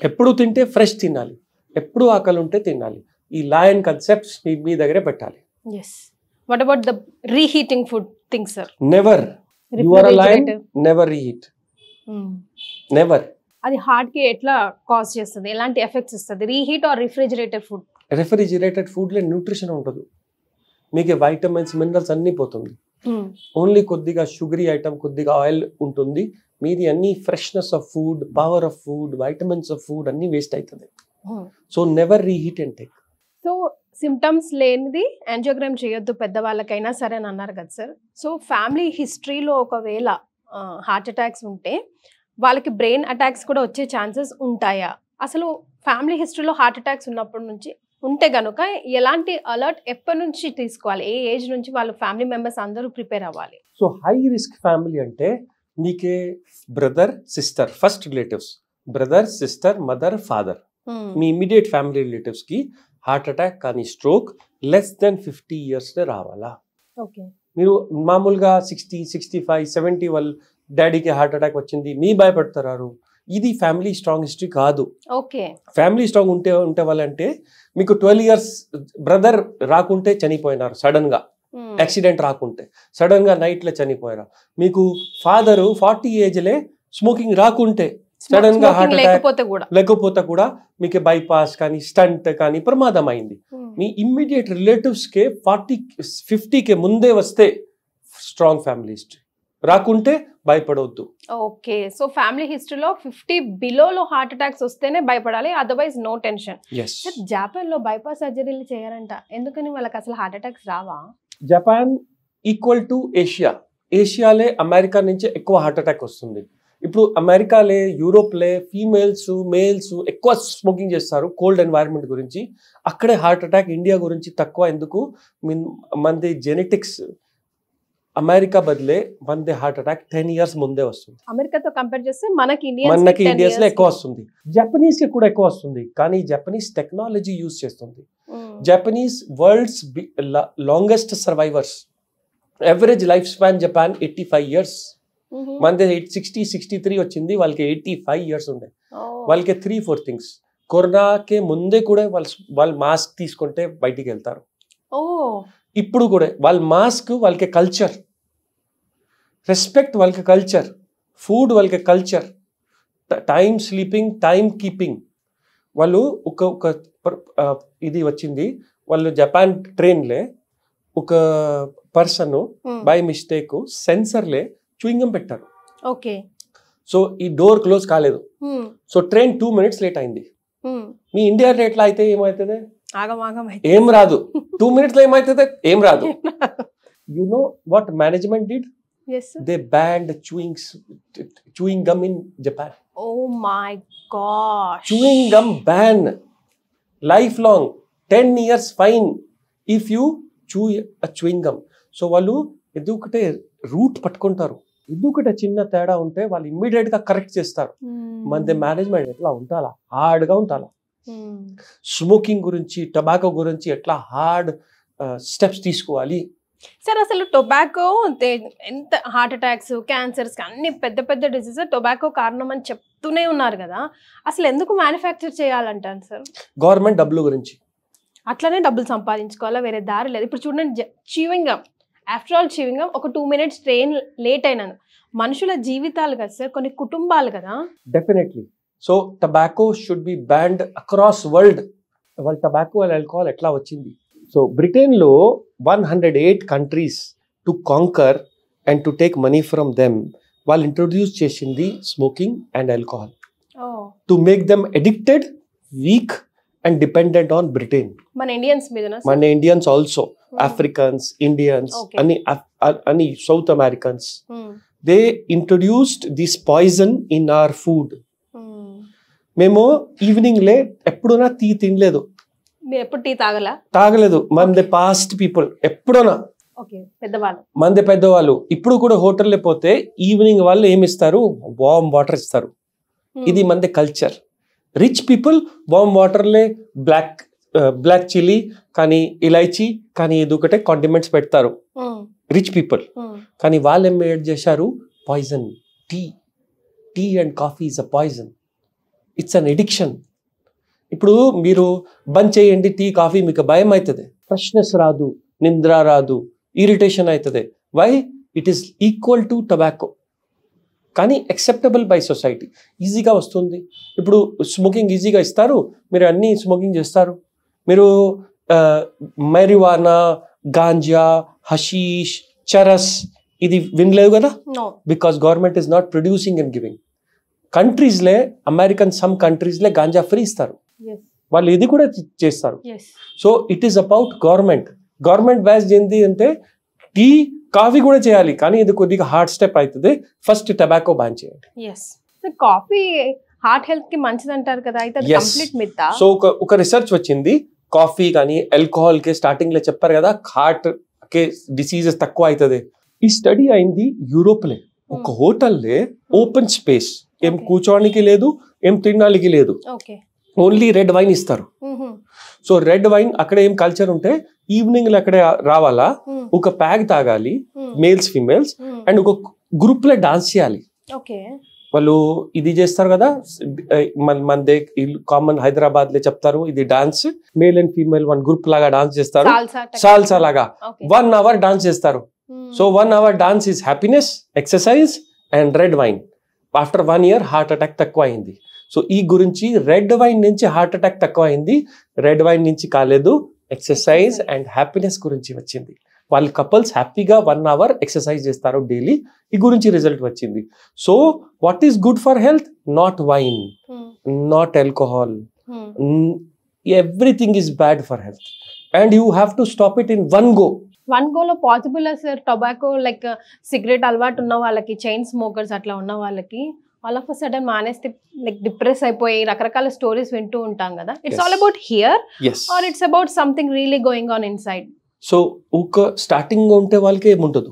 ఎప్పుడు తింటే ఫ్రెష్ తినాలి, ఎప్పుడు ఆకలి ఉంటే తినాలి. ఈ లయన్ కాన్సెప్ట్స్ మీ దగ్గరే పెట్టాలి. What about the reheating food things, sir? Never. You are a lion, never reheat. Never. అది హార్ట్ కి ఎట్లా కాజ్ చేస్తుంది, ఎలాంటి ఎఫెక్ట్స్ ఇస్తుంది reheat or refrigerated food? Refrigerated food లో న్యూట్రిషన్ ఉండదు, మీకు వైటమిన్స్ మినరల్స్ అన్ని పోతుంది. ఓన్లీ కొద్దిగా షుగరీ ఐటమ్, కొద్దిగా ఆయిల్ ఉంటుంది, మీది అన్ని freshness of food, power of food, vitamins of food అన్ని వేస్ట్ అవుతుంది. So never reheat and take. So symptoms లేనిది యాంజియోగ్రామ్ చేయొద్దు పెద్దవాళ్ళకైనా సరే అని అన్నారు కదా సార్. సో ఫ్యామిలీ హిస్టరీలో ఒకవేళ హార్ట్ అటాక్స్ ఉంటే వాళ్ళకి బ్రెయిన్ అటాక్స్ కూడా వచ్చే ఛాన్సెస్ ఉంటాయా? అసలు ఫ్యామిలీ హిస్టరీలో హార్ట్ అటాక్స్ ఉన్నప్పటి నుంచి ఉంటే గనుక ఎలాంటి అలర్ట్ ఎప్పటి నుంచి తీసుకోవాలి, ఏ ఏజ్ నుంచి వాళ్ళ ఫ్యామిలీ మెంబర్స్ అందరూ ప్రిపేర్ అవ్వాలి? సో హై రిస్క్ ఫ్యామిలీ అంటే మీకే brother sister, first relatives, brother sister mother father, మీ ఇమీడియట్ ఫ్యామిలీ రిలేటివ్స్ కి హార్ట్ అటాక్ కానీ స్ట్రోక్ లెస్ దెన్ 50 years రావాలా. మీరు మామూలుగా 60, 65, 70 వాళ్ళ డాడీకి హార్ట్ అటాక్ వచ్చింది మీ భయపడతారు, ఇది ఫ్యామిలీ స్ట్రాంగ్ హిస్టరీ కాదు. ఫ్యామిలీ స్ట్రాంగ్ ఉంటే వాళ్ళంటే మీకు 12 years బ్రదర్ రాకుంటే చనిపోయినారు, సడన్ గా యాక్సిడెంట్ రాకుంటే సడన్ గా నైట్ లో చనిపోయారు. మీకు ఫాదర్ 40 age స్మోకింగ్ రాకుంటే సడన్ గా హార్ట్ అటాక్ లేకపోతే కూడా మీకు బైపాస్ కానీ స్టంట్ కానీ ప్రమాదం అయింది. మీ ఇమ్మీడియట్ రిలేటివ్స్ కే 40-50 కే ముందే వస్తే స్ట్రాంగ్ ఫ్యామిలీ హిస్టరీ, రాకుంటే భయపడవద్దు. ఓకే, సో ఫ్యామిలీ హిస్టరీలో 50 బిలోలో హార్ట్ అటాక్స్ వస్తేనే భయపడాలి, అదర్వైజ్ నో టెన్షన్. జపాన్ లో బైపాస్ సర్జరీలు చేయాలంట, ఎందుకని వాళ్ళకి అసలు హార్ట్ అటాక్స్ రావా? జపాన్ ఈక్వల్ టు ఏషియాలే అమెరికా నుంచి ఎక్కువ హార్ట్ అటాక్ వస్తుంది. ఇప్పుడు అమెరికాలే, యూరోప్లే ఫీమేల్స్ మేల్స్ ఎక్కువ స్మోకింగ్ చేస్తారు కోల్డ్ ఎన్వైరన్మెంట్ గురించి, అక్కడే హార్ట్ అటాక్. ఇండియా గురించి తక్కువ ఎందుకు? మనది జెనెటిక్స్, అమెరికా బదులే మనది హార్ట్ అటాక్ 10 years ముందే వస్తుంది. అమెరికాతో కంపేర్ చేస్తే మనకి ఇండియాస్ లో ఎక్కువ వస్తుంది. జపనీస్ కి కూడా ఎక్కువ వస్తుంది, కానీ జపనీస్ టెక్నాలజీ యూజ్ చేస్తుంది. Japanese world's longest survivors, average life span Japan 85 years. మనది 60-63 వచ్చింది, వాళ్ళకి 85 years ఉండే. వాళ్ళకి 3-4 things. కరోనాకి ముందే కూడా వాళ్ళు మాస్క్ తీసుకుంటే బయటికి వెళ్తారు. ఇప్పుడు కూడా వాళ్ళ మాస్క్ వాళ్ళకి కల్చర్, రెస్పెక్ట్ వాళ్ళకి కల్చర్, ఫుడ్ వాళ్ళకి culture, time sleeping, time keeping. వాళ్ళు ఒక ఇది వచ్చింది, వాళ్ళు జపాన్ ట్రైన్లే ఒక పర్సన్ బై మిస్టేక్ సెన్సర్లే చూయింగం పెట్టారు. సో ఈ డోర్ క్లోజ్ కాలేదు, సో ట్రైన్ 2 minutes లేట్ అయింది. మీ ఇండియా రేట్లో అయితే ఏమవుతుంది? ఏం రాదు. 2 minutes లో ఏమవుతుంది? ఏం రాదు. You know what management did? They banned chewing gum in Japan. Oh my gosh. Chewing gum ban, lifelong, 10 years fine if you chew a chewing gum. So వాళ్ళు ఎందుకంటే రూట్ పట్టుకుంటారు, ఎందుకంటే చిన్న తేడా ఉంటే వాళ్ళు ఇమ్మీడియట్ గా కరెక్ట్ చేస్తారు. మన మేనేజ్మెంట్ ఎట్లా ఉండాలా, హార్డ్ గా ఉండాలా. స్మోకింగ్ గురించి, టొబాకో గురించి ఎట్లా హార్డ్ స్టెప్స్ తీసుకోవాలి. సార్ అసలు టొబాకో ఎంత హార్ట్ అటాక్స్, క్యాన్సర్స్ అన్ని పెద్ద పెద్ద డిసీజెస్ టొబాకో కారణం అని చెప్తూనే ఉన్నారు కదా, అసలు ఎందుకు మ్యానుఫ్యాక్చర్ చేయాలంటారు సార్? గవర్నమెంట్ డబ్బుల గురించి. అట్లనే డబ్బులు సంపాదించుకోవాలా, వేరే దారి లేదు. ఇప్పుడు చూడండి, chewing gum, after all chewing gum ఒక 2 minutes ట్రైన్ లేట్ అయినది మనుషుల జీవితాలు కదా సార్, కొన్ని కుటుంబాలు కదా. Definitely. So tobacco should be banned across world. వాళ్ళ టొబాకో అండ్ ఆల్కహాల్ ఎట్లా వచ్చింది? సో బ్రిటన్లో 108 countries to conquer and to take money from them వాళ్ళు ఇంట్రొడ్యూస్ చేసింది smoking and alcohol to make them addicted, week and dependent on Britain. మన Indians మీద, మన Indians also, Africans, Indians అని south Americans, they introduced this poison in our food. మేము evening లే ఎప్పుడునా tea తినలేదు. ఎప్పుడు టీ తాగలేదు. మన పాస్ట్ పీపుల్ ఎప్పుడైనా మంది పెద్దవాళ్ళు ఇప్పుడు కూడా హోటల్లో పోతే ఈవినింగ్ వాళ్ళు ఏమిస్తారు? వార్మ్ వాటర్ ఇస్తారు. ఇది మంది కల్చర్. రిచ్ పీపుల్ వార్మ్ వాటర్లే బ్లాక్ చిల్లీ కానీ, ఇలైచి కానీ, ఇదొకటే కాండిమెంట్స్ పెడతారు రిచ్ పీపుల్. కానీ వాళ్ళు ఏం యాడ్ చేశారు? Poison. Tea and coffee is a poison. It's an addiction. ఇప్పుడు మీరు బంద్ చేయండి టీ కాఫీ, మీకు భయం అవుతుంది, ఫ్రెష్నెస్ రాదు, నిద్ర రాదు, ఇరిటేషన్ అవుతుంది. Why? It is equal to tobacco, కానీ యాక్సెప్టబుల్ బై సొసైటీ. ఈజీగా వస్తుంది. ఇప్పుడు స్మోకింగ్ ఈజీగా ఇస్తారు, మీరు అన్నీ స్మోకింగ్ చేస్తారు. మీరు marijuana, గాంజా, హషీష్, చరస్ ఇది వినలేవు కదా, because government is not producing and giving. కంట్రీస్లే, అమెరికన్ సమ్ కంట్రీస్లే గాంజా ఫ్రీ ఇస్తారు, వాళ్ళు ఇది కూడా చేస్తారు. So it is about government బ్యాస్ ఏంది అంటే టీ కాఫీ కూడా చేయాలి, కానీ ఇది కొద్దిగా హార్డ్ స్టెప్ అవుతుంది. ఫస్ట్ టొబాకో బ్యాన్ చేయండి. కాఫీ హార్ట్ హెల్త్ కి మంచిది అంటారు కదా, అయితే కంప్లీట్ మిత్. సో ఒక రీసెర్చ్ వచ్చింది, కాఫీ కానీ ఆల్కహాల్ కి స్టార్టింగ్ లో చెప్పారు కదా హార్ట్ కే డిసీజెస్ తక్కువ అవుతుంది. ఈ స్టడీ అయింది యూరోప్ లే. ఒక హోటల్లే ఓపెన్ స్పేస్, ఏం కూర్చోడానికి లేదు, ఏం తినడానికి లేదు, ఓన్లీ రెడ్ వైన్ ఇస్తారు. సో రెడ్ వైన్ అక్కడ ఏం కల్చర్ ఉంటే ఈవినింగ్ లో అక్కడ రావాలా, ఒక ప్యాక్ తాగాలి, మేల్స్ ఫీమేల్స్, అండ్ ఒక గ్రూప్ లో డాన్స్ చేయాలి. వాళ్ళు ఇది చేస్తారు కదా, మన కామన్ హైదరాబాద్ లో చెప్తారు ఇది dance, male and female 1 group లాగా డాన్స్ చేస్తారు, సాల్సా లాగా 1 hour డాన్స్ చేస్తారు. So 1 hour dance is happiness, exercise and red wine. After 1 year heart attack తక్కువ అయింది. సో ఈ గురించి రెడ్ వైన్ నుంచి హార్ట్ అటాక్ తక్కువ అయింది, రెడ్ వైన్ నుంచి కాలేదు, ఎక్సర్సైజ్ అండ్ హ్యాపీనెస్ గురించి వచ్చింది. వాళ్ళ కపుల్స్ హ్యాపీగా 1 hour ఎక్సర్సైజ్ చేస్తారు డైలీ, ఈ గురించి రిజల్ట్ వచ్చింది. So what is good for health? Not wine, not alcohol, everything is bad for health and you have to stop it in one గోలో possible sir? Tobacco like cigarette అలవాటు ఉన్న వాళ్ళకి, chain smokers అట్లా ఉన్న వాళ్ళకి all of a sudden మానేస్తే like depress అయిపోయి రకరకాల స్టోరీస్ వింటూ ఉంటాం కదా. It's all about here or it's about something really going on inside? So ఒక స్టార్టింగ్ ఉంటే వాళ్ళకి ఏముండదు,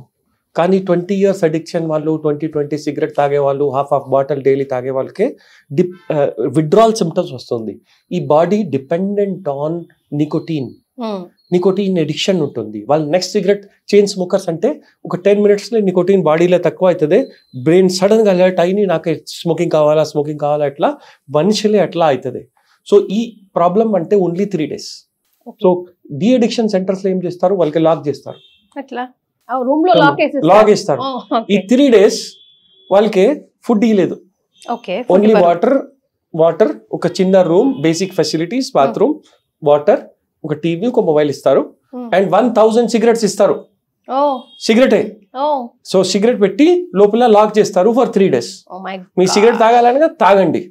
కానీ 20 years అడిక్షన్ వాళ్ళు, 20 సిగరెట్ తాగే వాళ్ళు, హాఫ్ బాటిల్ డైలీ తాగే వాళ్ళకి విత్డ్రాల్ సిమ్టమ్స్ వస్తుంది. ఈ body dependent on nicotine addiction ఉంటుంది. వాళ్ళు నెక్స్ట్ సిగరెట్, చైన్ స్మోకర్స్ అంటే ఒక 10 minutes నికోటీన్ బాడీలో తక్కువ అవుతుంది, బ్రెయిన్ సడన్ గా అలర్ట్ అయ్యి నాకు స్మోకింగ్ కావాలా ఎట్లా మనుషులే అట్లా అవుతుంది. సో ఈ ప్రాబ్లం అంటే only 3 days. So de addiction centres లో ఏం చేస్తారు, వాళ్ళకి లాక్ చేస్తారు, లాక్ చేస్తారు. ఈ 3 days వాళ్ళకి ఫుడ్ ఇవ్వలేదు, ఓన్లీ వాటర్, ఒక చిన్న room, basic facilities, bathroom, water, ఒక టీవీ, ఒక మొబైల్ ఇస్తారు, అండ్ 1000 cigarettes ఇస్తారు. సిగరెటే. సో సిగరెట్ పెట్టి లోపల లాక్ చేస్తారు ఫర్ 3 days. మీ సిగరెట్ తాగాలనగా తాగండి.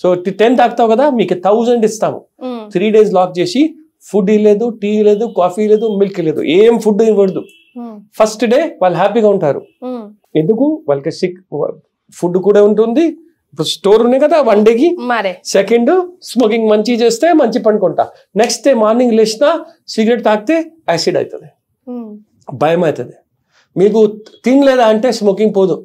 సో 10 తాగుతావు కదా, మీకు 1000 ఇస్తాము. 3 days లాక్ చేసి ఫుడ్ లేదు, టీ లేదు, కాఫీ లేదు, మిల్క్ లేదు, ఏం ఫుడ్ ఇవ్వద్దు. ఫస్ట్ డే వాళ్ళు హ్యాపీగా ఉంటారు. ఎందుకు? వాళ్ళకి ఫుడ్ కూడా ఉంటుంది, స్టోర్ ఉన్నాయి కదా 1 dayకి. సెకండ్, స్మోకింగ్ మంచి చేస్తే మంచి పండుకుంటా. నెక్స్ట్ డే మార్నింగ్ లేచినా సిగరెట్ తాగితే యాసిడ్ అవుతుంది, భయం అవుతుంది. మీకు తినలేదా అంటే స్మోకింగ్ పోదు.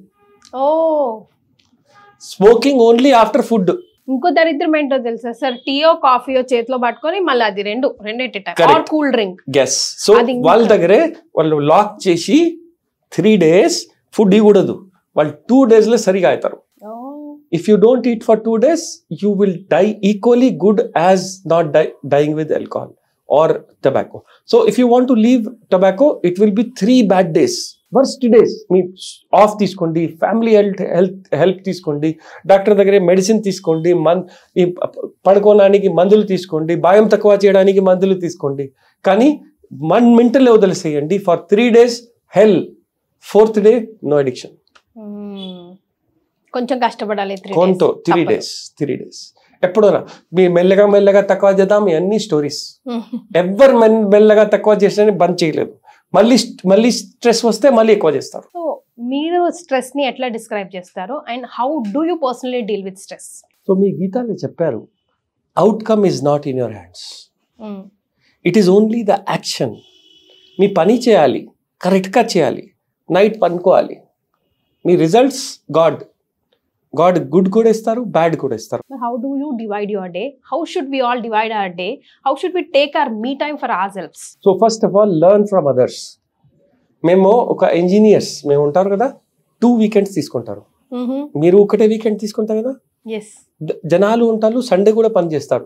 Smoking only after food. ఇంకో దరిద్రం ఏంటో తెలుసా సార్, టీయో కాఫీయో చేతిలో పట్టుకొని మళ్ళీ అది రెండేట కూల్ డ్రింక్. గెస్. సో వాళ్ళ దగ్గరే వాళ్ళు లాక్ చేసి 3 days ఫుడ్ ఇవ్వకూడదు. వాళ్ళు 2 days లో సరిగా అవుతారు. If you don't eat for 2 days, you will die equally good as not dying with alcohol or tobacco. So if you want to leave tobacco, it will be 3 bad days. Worst days. Of తీసుకోండి, family help తీసుకోండి, doctor దగ్గర medicine తీసుకోండి, పడుకోవడానికి మందులు తీసుకోండి, భయం తక్కువ చేయడానికి మందులు తీసుకోండి. కానీ మెంటల్ వదిలేసేయండి. For 3 days hell, 4th day no addiction. కొంచెం కష్టపడాలి. 3 days ఎప్పుడోనా మీ మెల్లగా తక్కువ చేద్దాం. అన్ని స్టోరీస్ ఎవరు మెల్లగా తక్కువ చేసిన బంద్ చేయలేదు. మళ్ళీ స్ట్రెస్ వస్తే మళ్ళీ ఎక్కువ చేస్తారు. సో మీరు స్ట్రెస్ ని ఎట్లా డిస్క్రైబ్ చేస్తారు and how do you personally deal with stress? So మీ గీతాలో చెప్పారు, outcome is not in your hands, it is only the action. మీ పని చేయాలి, కరెక్ట్గా చేయాలి, నైట్ పనుకోవాలి. మీ రిజల్ట్స్ గాడ్ గుడ్ కూడా ఇస్తారు, బ్యాడ్ కూడా ఇస్తారు. How do you divide your day? How should we all divide our day? How should we take our me time for ourselves? So first of all learn from others. మేము ఒక engineers మేము ఉంటారు కదా, 2 weekends తీసుకుంటారు. మీరు ఒకటే weekend తీసుకుంటారు కదా. జనాలు ఉంటారు సండే కూడా పని చేస్తారు.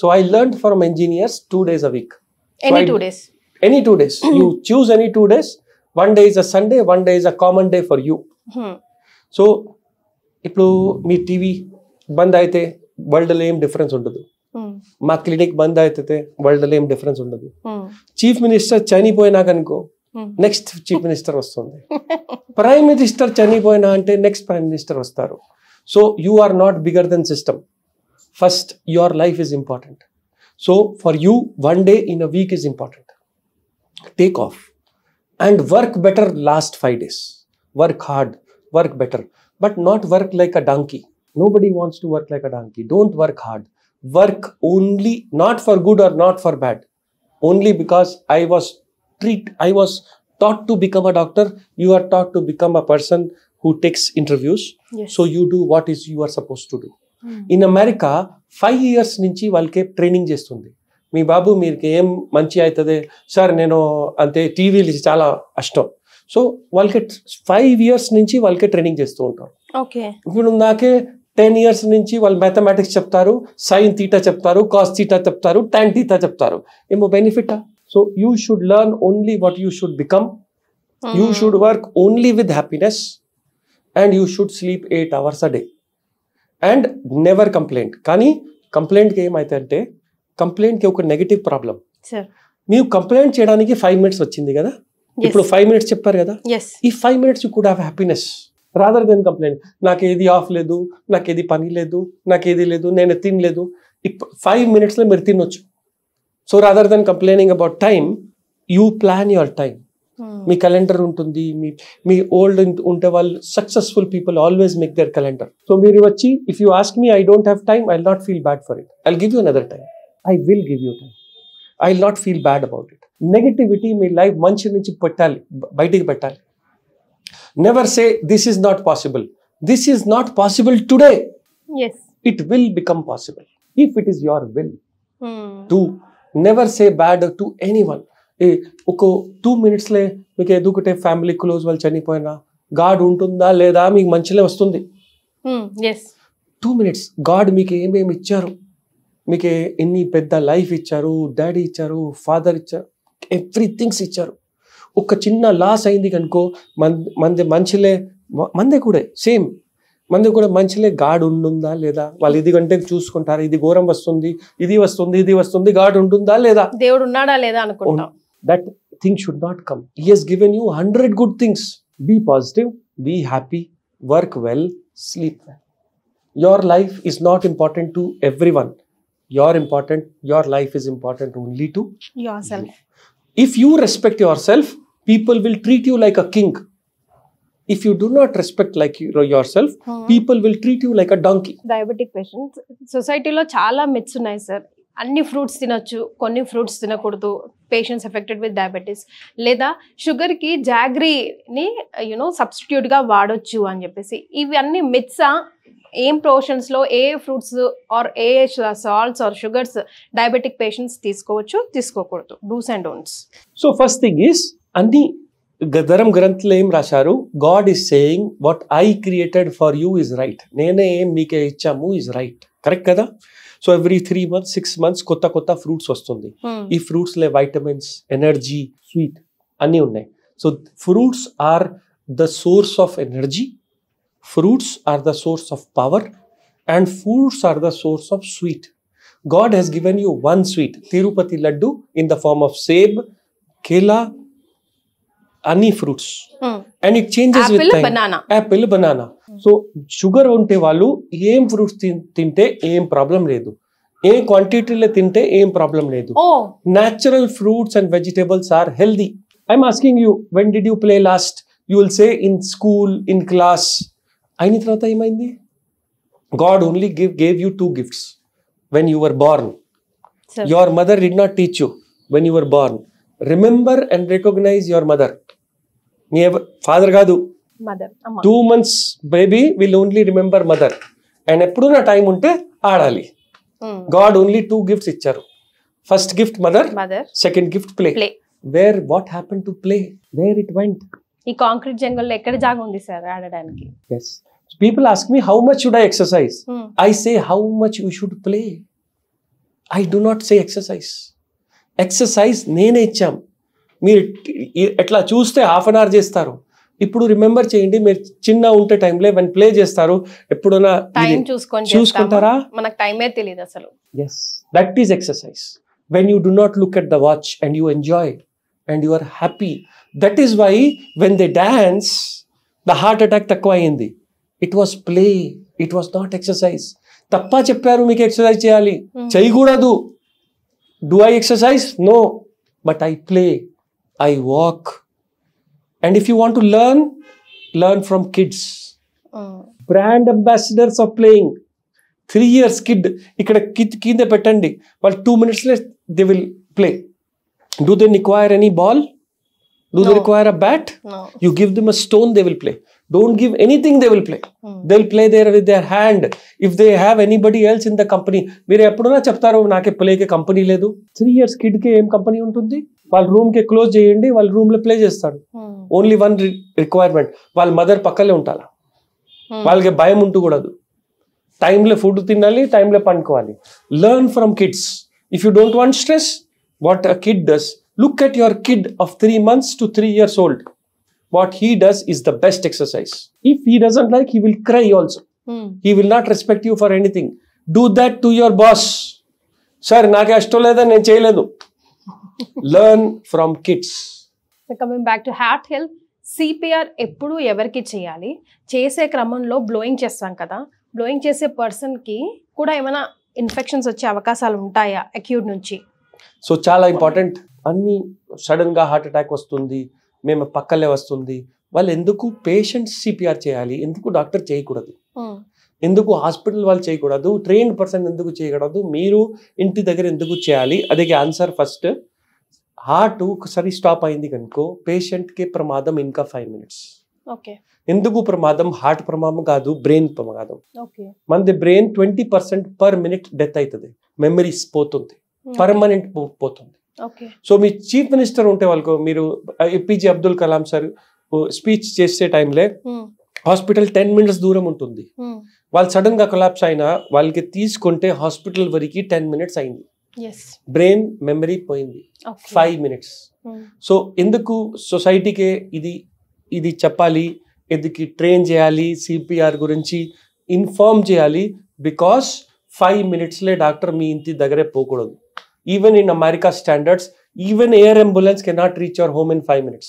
So I learn from engineers 2 days a week. Any 2 days. Any 2 days. You choose any 2 days. 1 day is a Sunday, 1 day is a common day for you. So ఇప్పుడు మీ టీవీ బంద్ అయితే వరల్డ్లో ఏం డిఫరెన్స్ ఉండదు. మా clinic బంద్ అయితే వరల్డ్లో ఏం difference ఉండదు. చీఫ్ మినిస్టర్ చనిపోయినాకనుకో నెక్స్ట్ చీఫ్ మినిస్టర్ వస్తుంది. ప్రైమ్ మినిస్టర్ చనిపోయినా అంటే నెక్స్ట్ ప్రైమ్ మినిస్టర్ వస్తారు. So you are not bigger than system. First your life is important. So for you 1 day in a week is important. Take off and work better last 5 days. Work hard, work better, but not work like a donkey. Nobody wants to work like a donkey. Don't work hard. Work only not for good or not for bad. Only because I was taught to become a doctor. You are taught to become a person who takes interviews. Yes. So you do what is you are supposed to do. In America 5 years నుంచి వాళ్ళకే training చేస్తుంది. మీ బాబు మీకు ఏం మంచి అవుతుంది sir, నేను అంతే టీవీలు చాలా కష్టం. సో వాళ్ళకి 5 years నుంచి వాళ్ళకే ట్రైనింగ్ చేస్తూ ఉంటారు. ఇప్పుడు నాకే 10 years నుంచి వాళ్ళు మ్యాథమెటిక్స్ చెప్తారు, సైన్ తీటా చెప్తారు, కాస్ తీటా చెప్తారు, టాన్ తీటా చెప్తారు. ఏమో బెనిఫిటా? So you should learn only what you should become. You should work only with happiness and you should sleep 8 hours a day and never complaint. కానీ కంప్లైంట్కి ఏమైతే కంప్లైంట్కి ఒక negative problem. మీరు complaint చేయడానికి 5 minutes వచ్చింది కదా, ఇప్పుడు 5 minutes చెప్పారు కదా, ఈ 5 minutes you could have happiness rather than complaint. నాకేది ఆఫ్ లేదు, నాకేది పని లేదు, నాకేది లేదు, నేను తినలేదు. 5 minutes లో మీరు తినొచ్చు. So rather than complaining about time, you plan your time. Me calendar ఉంటుంది. మీ ఓల్డ్ ఉంటే వాళ్ళు successful people always make there calendar. So మీరు వచ్చి if you ask me I don't have time, I will not feel bad for it. I will give you another time. I will give you time. I will not feel bad about it. Negativity me life మంచి నుంచి పెట్టాలి, బయటికి పెట్టాలి. Never say this is not possible. This is not possible today. It will become possible if it is your will to. Never say bad to anyone. ఒక 2 minutes మీకు ఎదుగుటే family close వాళ్ళు చనిపోయినా God ఉంటుందా లేదా మీకు మంచిలే వస్తుంది. 2 minutes గాడ్ మీకు ఏమేమి ఇచ్చారు, మీకు ఎన్ని పెద్ద లైఫ్ ఇచ్చారు, డాడీ ఇచ్చారు, ఫాదర్ ఇచ్చారు, ఎవ్రీథింగ్స్ ఇచ్చారు. ఒక చిన్న లాస్ అయింది కనుకో మందే కూడా సేమ్ మంది కూడా మంచిలే గాడ్ ఉంటుందా లేదా, వాళ్ళు ఇది కంటే చూసుకుంటారు, ఇది ఘోరం వస్తుంది, ఇది వస్తుంది, ఇది వస్తుంది, గాడ్ ఉంటుందా లేదా, దేవుడు ఉన్నాడా లేదా అనుకుంటాం. That thing should not come. He has given you 100 good things. Be positive, be happy, work well, sleep well. Your life is not important to everyone. Your life is important only to yourself. If you respect yourself, people will treat you like a king. If you do not respect like yourself, people will treat you like a donkey. Diabetic patients, society lo chaala myths unnai sir. అన్ని fruits తినొచ్చు, కొన్ని fruits తినకూడదు, patients affected with diabetes, లేదా షుగర్కి జాగ్రీని సబ్స్టిట్యూట్గా వాడొచ్చు అని చెప్పేసి, ఇవి అన్ని మిత్సా? ఏం పోర్షన్స్లో ఏ ఫ్రూట్స్ ఆర్ ఏ salts or sugars diabetic patients తీసుకోవచ్చు, తీసుకోకూడదు, dos and don'ts? So first thing is, అన్ని ధర్మ గ్రంథంలో ఏం రాశారు? God is saying what I created for you is right. నేనే ఏం మీకే ఇచ్చాము ఇస్ రైట్. కరెక్ట్ కదా? సో ఎవ్రీ 3 months 6 months కొత్త కొత్త ఫ్రూట్స్ వస్తుంది. ఈ ఫ్రూట్స్లో వైటమిన్స్, ఎనర్జీ, స్వీట్ అన్నీ ఉన్నాయి. So fruits are the source of energy, fruits are the source of power, and fruits are the source of sweet. God has given you one sweet, Tirupati Laddu, in the form of seb, kela, any fruits. And it changes apple, with time. Banana. Apple, banana. So sugar unte vallu em fruits tinte em problem ledu. Em quantity le tinte em problem ledu. Oh. Natural fruits and vegetables are healthy. I'm asking you, when did you play last? You will say in school, in class. అయిన తర్వాత ఏమైంది? God only gave you 2 gifts when you were born. Your mother did not teach you when you were born. Remember and recognize your mother. మీ father కాదు, mother. 2 months baby will only remember mother. And ఎప్పుడు నా time ఉంటే ఆడాలి. God only 2 gifts ఇచ్చారు. First gift mother, second gift play. Where what happened to play? Where it went? ఈ concrete జంగల్లో ఎక్కడ జాగ ఉంది సార్ ఆడడానికి? Yes. People ask me, how much should I exercise? I say, how much you should play. I do not say exercise. Exercise నేనే ఇచ్చాం. మీరు ఎట్లా చూస్తే 1/2 hour చేస్తారు. ఇప్పుడు రిమెంబర్ చేయండి, మీరు చిన్న ఉంటే టైంలో వన్ ప్లే చేస్తారు, ఎప్పుడైనా టైం చూసుకుంటారా? మనకు టైమే తెలియదు అసలు. Yes, that is exercise. When you do not look at the watch and you enjoy and you are happy. That is why when they dance, the heart attack తక్కువ అయింది. It was play. It was not exercise. తప్ప చెప్పారు మీకు exercise చేయాలి, చేయకూడదు. Do I exercise? No. But I play. I walk. And if you want to learn from kids. Brand ambassadors of playing. 3 years kid, ఇక్కడ కింద పెట్టండి, వాళ్ళు 2 minutes they will play. Do they require any ball? Do they require a bat? No. You give them a stone, they will play. Don't give anything, they will play. They'll play there with their hand. If they have anybody else in the company, మీరు ఎప్పుడైనా చెప్తారు నాకే ప్లేకి company లేదు. 3 years kid కి ఏం company ఉంటుంది? వాళ్ళ room కి క్లోజ్ చేయండి, వాళ్ళ రూమ్ లో ప్లే చేస్తాడు. ఓన్లీ వన్ రిక్వైర్మెంట్, వాళ్ళ మదర్ పక్కలే ఉంటారా, వాళ్ళకి భయం ఉండకూడదు. టైంలో ఫుడ్ తినాలి, టైంలో పండుకోవాలి. Learn from kids. If you don't want stress, what a kid does, look at your kid of 3 months to 3 years old. What he does is the best exercise. If he doesn't like, he will cry also. He will not respect you for anything. Do that to your boss. Sir, naake ashto leda, nen cheyaledu. Learn from kids. So coming back to heart health, CPR ఎప్పుడు ఎవరికి చేయాలి? చేసే క్రమంలో blowing చేస్తాం కదా, blowing చేసే పర్సన్కి కూడా ఏమైనా ఇన్ఫెక్షన్స్ వచ్చే అవకాశాలు ఉంటాయా అక్యూట్ నుంచి? సో చాలా ఇంపార్టెంట్. అన్ని సడన్ గా హార్ట్ అటాక్ వస్తుంది, మేము పక్కలే వస్తుంది, వాళ్ళు ఎందుకు పేషెంట్ సిపిఆర్ చేయాలి? ఎందుకు డాక్టర్ చేయకూడదు? ఎందుకు హాస్పిటల్ వాళ్ళు చేయకూడదు? ట్రైన్డ్ పర్సన్ ఎందుకు చేయకూడదు? మీరు ఇంటి దగ్గర ఎందుకు చేయాలి? అదే ఆన్సర్. ఫస్ట్, హార్ట్ ఒకసారి స్టాప్ అయింది కనుకో పేషెంట్కి ప్రమాదం ఇంకా 5 minutes. ఎందుకు ప్రమాదం? హార్ట్ ప్రమాదం కాదు, బ్రెయిన్ ప్రమాదం. మనది బ్రెయిన్ 20% పర్ మినిట్ డెత్ అవుతుంది, మెమరీస్ పోతుంది, పర్మనెంట్ పోతుంది. సో మీ చీఫ్ మినిస్టర్ ఉంటే వాళ్ళకు, మీరు APJ Abdul Kalam sir speech చేసే టైంలో హాస్పిటల్ 10 minutes దూరం ఉంటుంది. వాళ్ళు సడన్ గా కొలాప్స్ అయినా వాళ్ళకి తీసుకుంటే హాస్పిటల్ వరకు 10 minutes అయింది. బ్రెయిన్ మెమరీ పోయింది 5 minutes. సో ఎందుకు సొసైటీకే ఇది చెప్పాలి, ఎందుకు ట్రైన్ చేయాలి, సిపిఆర్ గురించి ఇన్ఫార్మ్ చేయాలి? బికాస్ 5 minutes డాక్టర్ మీ ఇంటి దగ్గరే పోకూడదు. Even in America standards, even air ambulance cannot reach your home in 5 minutes.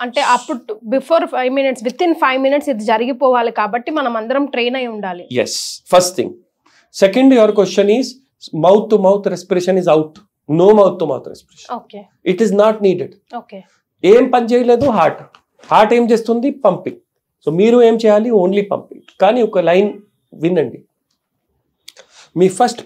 అంటే అప్పుడు before 5 minutes, with in 5 minutes ఇది జరిగిపోవాలి కాబట్టి మనం అందరం ట్రైన్ అయి ఉండాలి. Yes, first thing. Second, your question is mouth to mouth respiration is out. No mouth to mouth respiration. It is not needed. ఏం పని చేయలేదు హార్ట్ ఏం చేస్తుంది? పంపింగ్. సో మీరు ఏం చేయాలి? Only pumping. కానీ ఒక లైన్ వినండి, మీ ఫస్ట్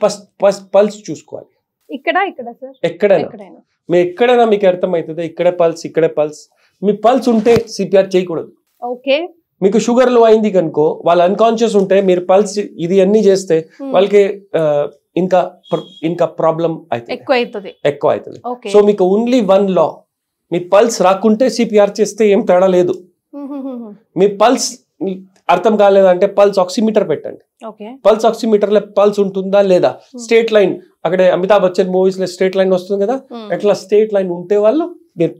పల్స్ చూసుకోవాలి. ఇక్కడ ఇక్కడ సార్ ఎక్కడైనా మీ ఎక్కడైనా మీకు అర్థమవుతుంది, ఇక్కడే పల్స్ మీ పల్స్ ఉంటే సిపిఆర్ చేయకూడదు. ఓకే, మీకు షుగర్ లో అయింది కనుకో, వాళ్ళు అన్కాన్షియస్ ఉంటే మీరు పల్స్ ఇది అన్ని చేస్తే వాళ్ళకి ఇంకా ప్రాబ్లం ఎక్కువ అవుతుంది. సో మీకు ఓన్లీ వన్ లా, మీ పల్స్ రాకుంటే సిపిఆర్ చేస్తే ఏం తేడా లేదు. మీ పల్స్ అర్థం కాలేదంటే పల్స్ ఆక్సిమీటర్ పెట్టండి. పల్స్ ఆక్సిమీటర్ లో పల్స్ ఉంటుందా లేదా, స్ట్రేట్ లైన్, అక్కడ అమితాబ్ బచ్చన్ మూవీస్ లో స్ట్రేట్ లైన్ వస్తుంది కదా, అట్లా స్ట్రేట్ లైన్ ఉంటే వాళ్ళు మీరు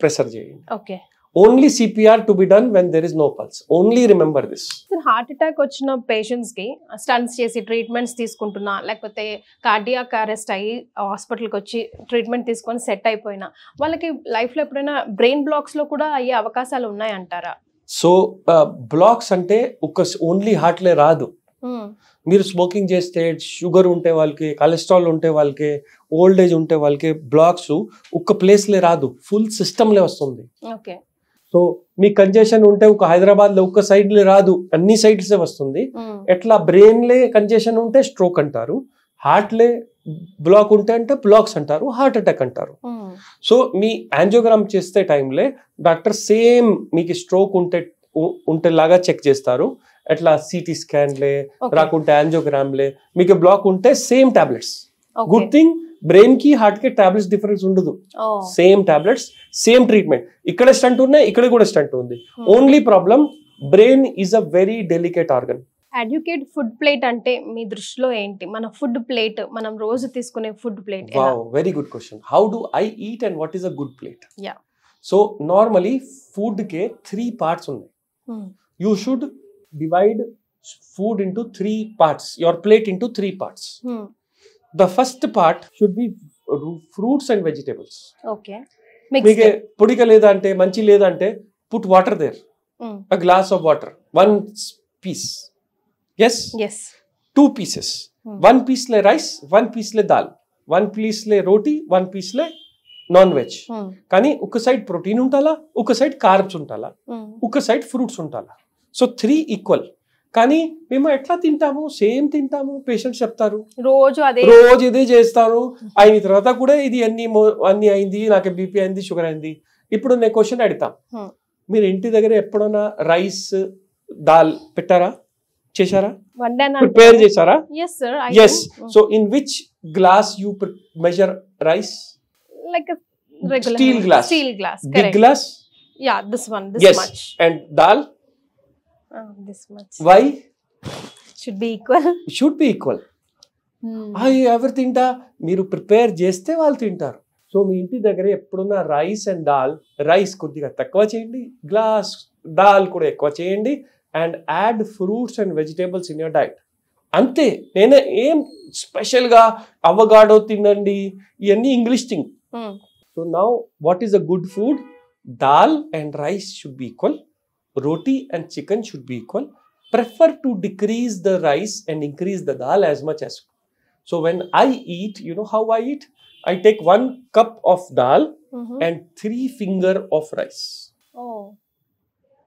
ప్రెషర్ చేయండి. Only CPR to be done when there is no pulse. Only remember this. Heart attack వచ్చిన పేషెంట్స్ కి స్టంట్స్ చేసి ట్రీట్మెంట్స్ తీసుకుంటున్నా, లేకపోతే కార్డియాక్ అరెస్ట్ అయ్యి హాస్పిటల్కి వచ్చి ట్రీట్మెంట్ తీసుకొని సెట్ అయిపోయినా వాళ్ళకి లైఫ్ లో ఎప్పుడైనా బ్రెయిన్ బ్లాక్స్ లో కూడా అయ్యే అవకాశాలు ఉన్నాయంటారా? సో బ్లాక్స్ అంటే ఓన్లీ హార్ట్లే రాదు. మీరు స్మోకింగ్ చేస్తే, షుగర్ ఉంటే వాళ్ళకి, కొలెస్ట్రాల్ ఉంటే వాళ్ళకి, ఓల్డ్ ఏజ్ ఉంటే వాళ్ళకి బ్లాక్స్ ఒక్క ప్లేస్లే రాదు, ఫుల్ సిస్టమ్లే వస్తుంది. సో మీ కంజెషన్ ఉంటే ఒక హైదరాబాద్ లో ఒక్క సైడ్ లే రాదు, అన్ని సైడ్సే వస్తుంది. ఎట్లా బ్రెయిన్ లే కంజెషన్ ఉంటే స్ట్రోక్ అంటారు, హార్ట్ లే బ్లాక్ ఉంటే అంటే బ్లాక్స్ అంటారు, హార్ట్ అటాక్ అంటారు. సో మీ యాంజియోగ్రామ్ చేస్తే టైంలో డాక్టర్ సేమ్ మీకు స్ట్రోక్ ఉంటే లాగా చెక్ చేస్తారు. ఎట్లా సిటీ స్కాన్ లే రాకుంటే యాంజియోగ్రామ్ లే, మీకు బ్లాక్ ఉంటే same tablets. Good thing, brain కి హార్ట్ కి టాబ్లెట్స్ డిఫరెన్స్ ఉండదు, సేమ్ టాబ్లెట్స్, సేమ్ ట్రీట్మెంట్. ఇక్కడ స్టంట్ ఉన్నాయి, ఇక్కడ కూడా స్టంట్ ఉంది. Only problem brain is a very delicate organ. Adequate food plate అంటే మీ దృష్టిలో ఏంటి? మన ఫుడ్ ప్లేట్, మనం రోజు తీసుకునే food plate. Very good question. How do I eat and what is a good plate? So normally food K 3 parts ఉన్నాయి. You should divide food into 3 parts, your plate into 3 parts. The first part should be fruits and vegetables. Okay. మీకు పొడిక లేదంటే, మంచి లేదంటే, put water there. A glass of water. 1 piece. Yes? 2 pieces. 1 piece le rice, 1 piece le dal, 1 piece le roti, 1 piece le non-veg. కానీ ఒక side protein ఉండాలా, ఒక side carbs ఉండాలా, ఒక సైడ్ ఫ్రూట్స్ ఉండాలా. So 3 equal. కానీ మేము ఎట్లా తింటాము, సేమ్ తింటాము. పేషెంట్స్ చెప్తారు రోజు ఇదే చేస్తాను, అయిన తర్వాత కూడా ఇది అన్ని అయింది, నాకు బీపీ అయింది, షుగర్ అయింది. ఇప్పుడు నేను క్వశ్చన్ అడుగుతాం, మీరు ఇంటి దగ్గర ఎప్పుడైనా రైస్ దాల్ పెట్టారా, చేశారా, ప్రిపేర్ చేశారా? Yes. So in which glass you measure rice? Like a regular steel glass. Big glass? Yeah, this one, much. And dal? This much. Why? Should be equal. ఎవరు తింటా, మీరు ప్రిపేర్ చేస్తే వాళ్ళు తింటారు. సో మీ ఇంటి దగ్గర ఎప్పుడున్న రైస్ అండ్ దాల్, రైస్ కొద్దిగా తక్కువ చేయండి, గ్లాస్ దాల్ కూడా ఎక్కువ చేయండి, and add fruits and vegetables in your diet. అంతే. నేనే ఏం స్పెషల్గా అవగాడో తినండి, ఇవన్నీ English thing. So now what is a good food? Dal and rice should be equal. Roti and chicken should be equal. Prefer to decrease the rice and increase the dal as much as. So when I eat, you know how I eat? I take 1 cup of dal and 3 finger of rice.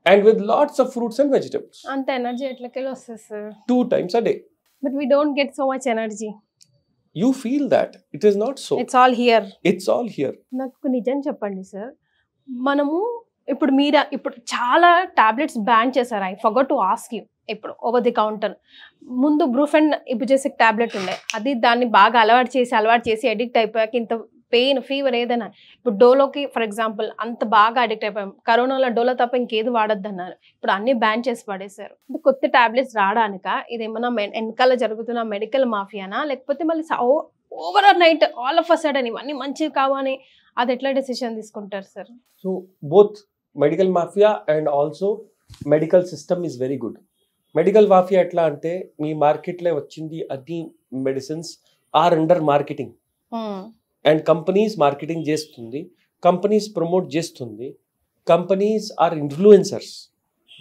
And with lots of fruits and vegetables. Anta energy etlake vastadi sir? 2 times a day. But we don't get so much energy. You feel that. It is not so. It's all here. Naku nijam cheppandi sir. Manamu ఇప్పుడు చాలా tablets ban చేశారు. I forgot to ask you. ఇప్పుడు over the counter ముందు Brufen ఇబుజెసిక్ tablet ఉండే, అది దాన్ని బాగా అలవాటు చేసి అడిక్ట్ అయిపోయాక ఇంత పెయిన్, ఫీవర్ ఏదైనా, ఇప్పుడు డోలోకి ఫర్ ఎగ్జాంపుల్ అంత బాగా అడిక్ట్ అయిపోయాం. కరోనాలో డోలో తప్ప ఇంకేది వాడద్దు అన్నారు, ఇప్పుడు అన్ని బ్యాన్ చేసి పడేశారు. కొత్త టాబ్లెట్స్ రావడానిక ఇదేమన్నా వెనకాల జరుగుతున్న మెడికల్ మాఫియానా, లేకపోతే మళ్ళీ overnight all of a sudden ఇవన్నీ మంచివి కావని అది ఎట్లా డెసిషన్ తీసుకుంటారు sir? So both medical mafia and also medical system is very good. Medical mafia ఎట్లా అంటే, మీ మార్కెట్లో వచ్చింది అన్ని medicines are under marketing, and companies marketing చేస్తుంది, కంపెనీస్ ప్రమోట్ చేస్తుంది, companies are influencers.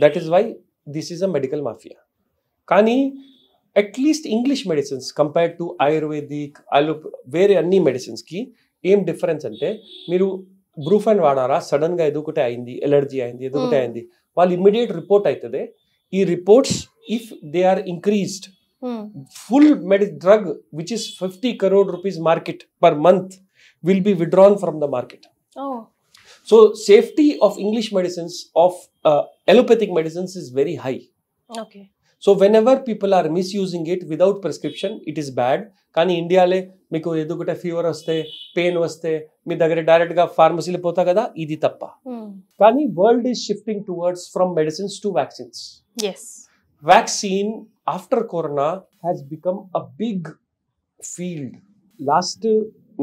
That is why this is a medical mafia. కానీ at least English medicines compared to ayurvedic, వేరే అన్ని మెడిసిన్స్కి ఏం డిఫరెన్స్ అంటే, మీరు బ్రూఫెన్ వాడారా, సడన్గా ఎదుగుటే అయింది, ఎలర్జీ అయింది, ఎదుగుటే అయింది, వాళ్ళు ఇమ్మీడియట్ రిపోర్ట్ అవుతుంది. ఈ reports if they are increased Full drug which is 50 crore rupees market per month will be withdrawn from the market. So safety of English medicines, of allopathic medicines is very high. So whenever people are misusing it without prescription, it is bad. కానీ ఇండియాలో మీకు ఎదుగుటే fever వస్తే, pain వస్తే మీ దగ్గర direct గా ఫార్మసీలో పోతా కదా, ఇది తప్ప. కానీ world is shifting towards from medicines to vaccines. Vaccine after corona has become a big field. Last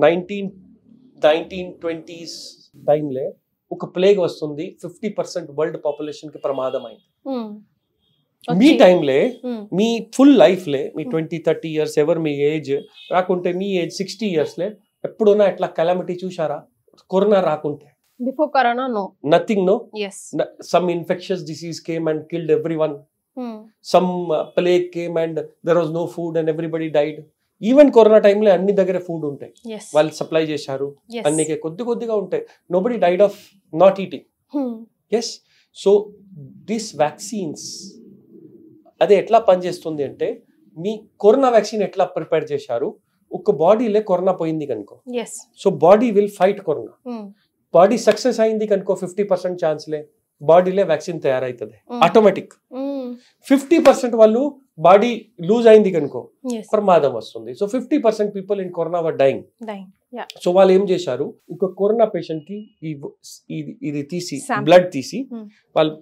1920s time le oka plague vastundi, 50% world population ki pramadam aindi. Me time లే, మీ full life లే, మీ 20-30 years ever మీ age రాకుంటే, మీ age 60 years లే ఎప్పుడున్నా ఎట్లా calamity చూసారా? Corona రాకుంటే, before corona no, nothing, no. Some infectious disease came and killed everyone. Some plague came and there was no food and everybody died. Even corona టైంలో అన్ని దగ్గర food ఉంటాయి, వాళ్ళు సప్లై చేశారు, అన్నికే కొద్దిగా ఉంటాయి. Nobody died of not eating. Yes. So this vaccines అదే ఎట్లా పనిచేస్తుంది అంటే, మీ కరోనా వ్యాక్సిన్ ఎట్లా ప్రిపేర్ చేశారు, ఒక బాడీలో కరోనా పోయింది కనుకో, so body will fight corona. Body success అయింది కనుకో 50% ఛాన్స్లే బాడీలో వ్యాక్సిన్ తయారైతుంది ఆటోమేటిక్. 50% వాళ్ళు బాడీ లూజ్ అయింది కనుకో ప్రమాదం వస్తుంది. So 50% people in corona were dying. So వాళ్ళు ఏం చేశారు, ఒక కరోనా పేషెంట్ కి ఇది తీసి, బ్లడ్ తీసి వాళ్ళు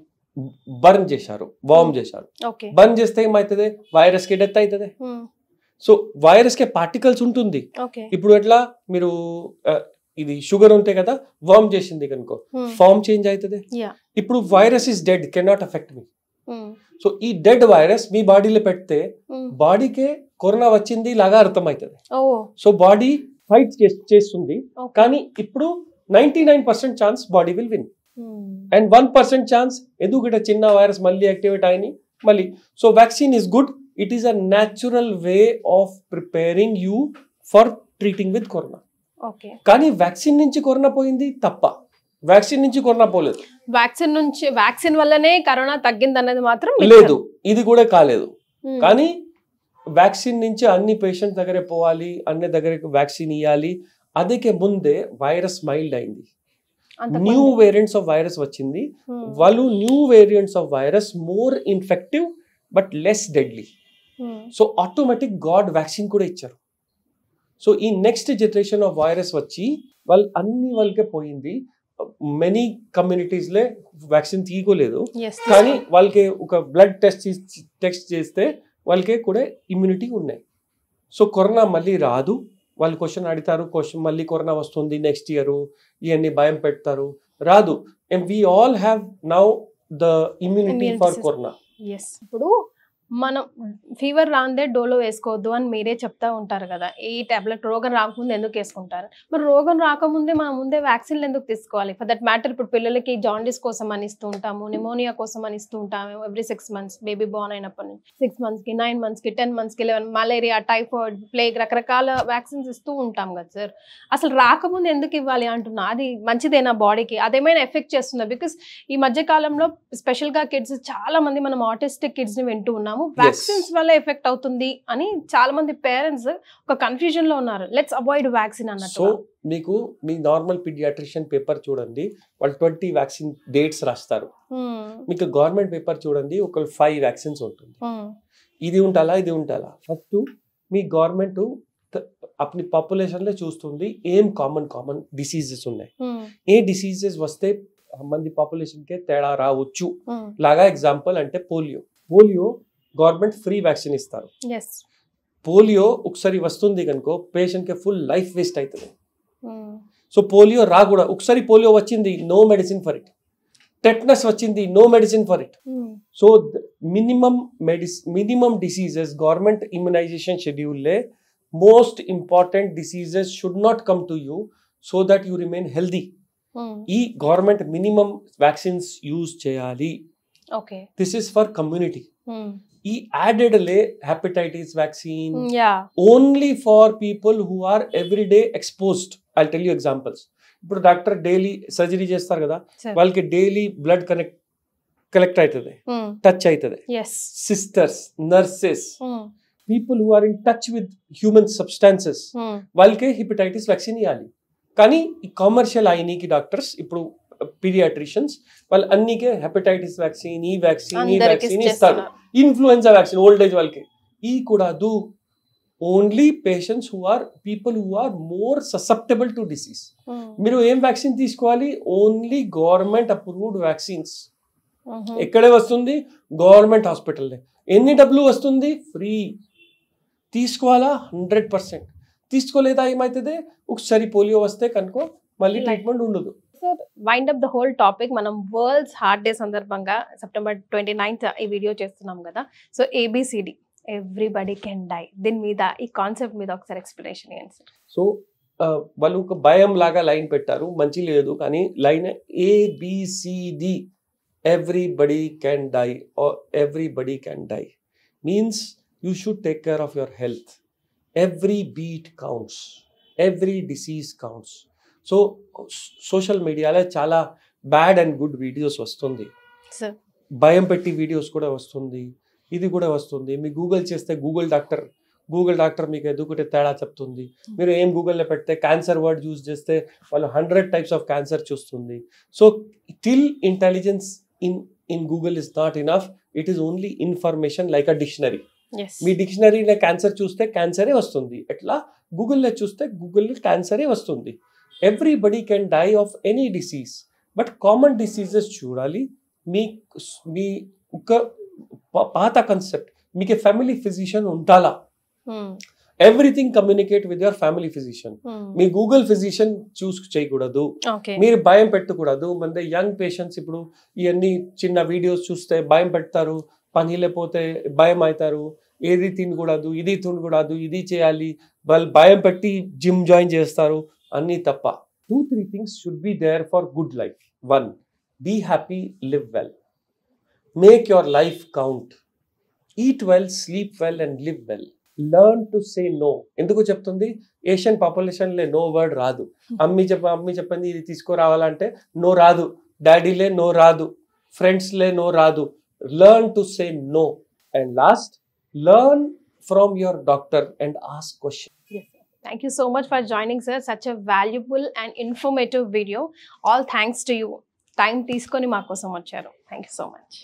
బర్న్ చేశారు, వార్మ్ చేశారు. బర్న్ చేస్తే ఏమవుతుంది, వైరస్ కి డెత్ అవుతుంది. సో వైరస్ కి పార్టికల్స్ ఉంటుంది. ఇప్పుడు ఎట్లా మీరు ఇది షుగర్ ఉంటే కదా, వార్మ్ చేసింది కనుకో ఫార్మ్ చేంజ్ అవుతుంది. ఇప్పుడు virus is dead, cannot affect me. So ఈ డెడ్ వైరస్ మీ బాడీలో పెడితే బాడీకే కరోనా వచ్చింది లాగా అర్థమవుతుంది. సో బాడీ ఫైట్ చేస్తుంది, కానీ ఇప్పుడు 99% chance body will win and 1% chance ఎందుకంటే చిన్న వైరస్ మళ్ళీ యాక్టివేట్ అయినాయి మళ్ళీ. So vaccine is good. It is a natural way of preparing you for treating with corona. కానీ వ్యాక్సిన్ నుంచి కరోనా పోయింది తప్ప, వ్యాక్సిన్ నుంచి కరోనా పోలేదు. వ్యాక్సిన్ వల్లనే కరోనా తగ్గింది అన్నది మాత్రం లేదు, ఇది కూడా కాలేదు. కానీ వ్యాక్సిన్ నుంచి అన్ని పేషెంట్ దగ్గరే పోవాలి, అన్ని దగ్గరకు వ్యాక్సిన్ ఇవ్వాలి. అదికే ముందే వైరస్ మైల్డ్ అయింది, న్యూ వేరియంట్స్ ఆఫ్ వైరస్ వచ్చింది. వాళ్ళు new variants of virus more infective but less deadly. So automatic God vaccine కూడా ఇచ్చారు. సో ఈ నెక్స్ట్ జనరేషన్ ఆఫ్ వైరస్ వచ్చి వాళ్ళు అన్ని వాళ్ళకే పోయింది. మెనీ కమ్యూనిటీస్ లో వ్యాక్సిన్ తీయకోలేదు, కానీ వాళ్ళకి ఒక బ్లడ్ టెస్ట్ చేస్తే వాళ్ళకే కూడా ఇమ్యూనిటీ ఉన్నాయి. సో కరోనా మళ్ళీ రాదు. వాళ్ళు క్వశ్చన్ అడుగుతారు, మళ్ళీ కరోనా వస్తుంది నెక్స్ట్ ఇయర్, ఇవన్నీ భయం పెడతారు, రాదు. And we all have now the immunity for corona. ఇప్పుడు మనం ఫీవర్ రాందే డోలో వేసుకోవద్దు అని మీరే చెప్తా ఉంటారు కదా. ఈ టాబ్లెట్ రోగం రాకముందు ఎందుకు వేసుకుంటారు? మరి రోగం రాకముందే మనం ముందే వ్యాక్సిన్లు ఎందుకు తీసుకోవాలి? ఫర్ దట్ మ్యాటర్ ఇప్పుడు పిల్లలకి జాండీస్ కోసం అని ఇస్తూ ఉంటాము, నిమోనియా కోసం అని ఇస్తూ ఉంటాము. ఎవ్రీ 6 months బేబీ బోర్న్ అయినప్పటి నుంచి 6 months కి, 9 months కి, 10 months కి, 11 మలేరియా, టైఫాయిడ్, ప్లేగ్ రకరకాల వ్యాక్సిన్స్ ఇస్తూ ఉంటాం కదా సార్. అసలు రాకముందు ఎందుకు ఇవ్వాలి అంటున్నా? అది మంచిదేనా బాడీకి? అదేమైనా ఎఫెక్ట్ చేస్తుందా? బికాస్ ఈ మధ్య కాలంలో స్పెషల్ గా కిడ్స్ చాలా మంది మనం ఆటిస్టిక్ కిడ్స్ ని వింటూ ఉన్నాము, వ్యాక్సిన్స్ వల్ల ఎఫెక్ట్ అవుతుంది అని చాలా మంది పేరెంట్స్ ఒక కన్ఫ్యూజన్ లో ఉన్నారు. లెట్స్ అవాయిడ్ వ్యాక్సిన్ అన్నట్టు. సో మీకు మీ నార్మల్ పీడియాట్రిషియన్ పేపర్ చూడండి, వాళ్ళు 20 వ్యాక్సిన్ డేట్స్ రాస్తారు. మీకు గవర్నమెంట్ పేపర్ చూడండి, ఒక 5 వ్యాక్సిన్స్ ఉంటుంది. ఇది ఉండాలా. ఫస్ట్ మీ గవర్నమెంట్ అప్ని పాపులేషన్ లో చూస్తుంది ఏం కామన్ డిసీజెస్ ఉన్నాయి, ఏ డిసీజెస్ వస్తే మంది పాపులేషన్ కే తేడా రావచ్చు. లాగా ఎగ్జాంపుల్ అంటే పోలియో గవర్నమెంట్ ఫ్రీ వ్యాక్సిన్ ఇస్తారు. పోలియో ఒకసారి వస్తుంది కనుకో పేషెంట్ కి ఫుల్ లైఫ్ వేస్ట్ అవుతుంది. సో పోలియో రాకూడదు. ఒకసారి పోలియో వచ్చింది, no medicine for it. Tetanus వచ్చింది, no medicine for it. So minimum diseases government immunization schedule లే most important diseases should not come to you so that you remain healthy. ఈ government minimum vaccines use చేయాలి. This is for community. ఈ added lay hepatitis vaccine only for people who are everyday exposed. I'll tell you examples. ఇప్పుడు doctor daily surgery చేస్తారు కదా, వాళ్ళకి daily blood collect అవుతుంది, touch అవుతుంది. Sisters, nurses, people who are in touch with human substances వాళ్ళకే hepatitis vaccine ఇవ్వాలి. కానీ ఈ కమర్షియల్ ఐనీకి డాక్టర్స్ ఇప్పుడు పీడియాట్రిషియన్స్ వాళ్ళు అన్నికే హెపటైటిస్ వ్యాక్సిన్ ఈ వ్యాక్సిన్ ఇస్తారు. ఇన్ఫ్లుయెన్జా వ్యాక్సిన్ ఓల్డ్ ఏజ్ వాళ్ళకి ఈ కూడా only patients who are people who are more susceptible to disease. మీరు ఏం వ్యాక్సిన్ తీసుకోవాలి? Only government approved vaccines. ఎక్కడే వస్తుంది? Government hospital. ఎన్ని డబ్బులు వస్తుంది? ఫ్రీ. తీసుకోవాలా? 100%. తీసుకోలేదా ఏమవుతుంది? ఒకసారి పోలియో వస్తే కనుక మళ్ళీ ట్రీట్మెంట్ ఉండదు. Sir, wind up the whole topic. మనం వరల్డ్స్ హార్ట్ డే సందర్భంగా September 29th ఈ వీడియో చేస్తున్నాం కదా. So ABCD, everybody can die, దీని మీద ఈ కాన్సెప్ట్ మీద ఒకసారి ఎక్స్ప్లెనేషన్ ఇవ్వండి సార్. సో వాళ్ళు ఒక భయం లాగా లైన్ పెట్టారు, మంచి లేదు. కానీ line ABCD, everybody can die or everybody can die means you should take care of your health. Every beat counts, every disease counts. So social media లో చాలా బ్యాడ్ అండ్ గుడ్ వీడియోస్ వస్తుంది, భయం పెట్టి videos కూడా వస్తుంది, ఇది కూడా వస్తుంది. మీరు గూగుల్ చేస్తే గూగుల్ డాక్టర్ మీకు ఎదుగుటే తేడా చెప్తుంది. మీరు ఏం గూగుల్లో పెడితే క్యాన్సర్ వర్డ్ యూజ్ చేస్తే వాళ్ళు 100 types of క్యాన్సర్ చూస్తుంది. So till intelligence in Google is not enough. It is only information like a dictionary. మీ డిక్షనరీలో క్యాన్సర్ చూస్తే క్యాన్సరే వస్తుంది, ఎట్లా గూగుల్లో చూస్తే గూగుల్లో క్యాన్సరే వస్తుంది. Everybody can die of any disease, but common diseases చూడాలి. మీ ఒక పాత కాన్సెప్ట్, మీకు ఫ్యామిలీ ఫిజిషియన్ ఉండాలా. Everything communicate with your family physician. మీ గూగుల్ ఫిజిషియన్ చూస్ చేయకూడదు, మీరు భయం పెట్టకూడదు. మన యంగ్ పేషెంట్స్ ఇప్పుడు ఇవన్నీ చిన్న వీడియోస్ చూస్తే భయం పెడతారు, పని లేకపోతే భయం అవుతారు, ఏది తినకూడదు, ఇది తినకూడదు, ఇది చేయాలి, వాళ్ళు భయం పెట్టి జిమ్ జాయిన్ చేస్తారు. అన్నీ తప్ప. 2-3 things should be there for good life. 1, be happy, live well, make your life count, eat well, sleep well and live well. Learn to say no. ఎందుకు చెప్తుంది? ఏషియన్ పాపులేషన్లే నో వర్డ్ రాదు. అమ్మి చెప్పింది ఇది తీసుకురావాలంటే నో రాదు, డాడీలే నో రాదు, ఫ్రెండ్స్లే నో రాదు. Learn to say no. And last, learn from your doctor and ask question. Thank you so much for joining, sir. Such a valuable and informative video. All thanks to you. Time తీసుకొని మా కోసం వచ్చారు. Thank you so much.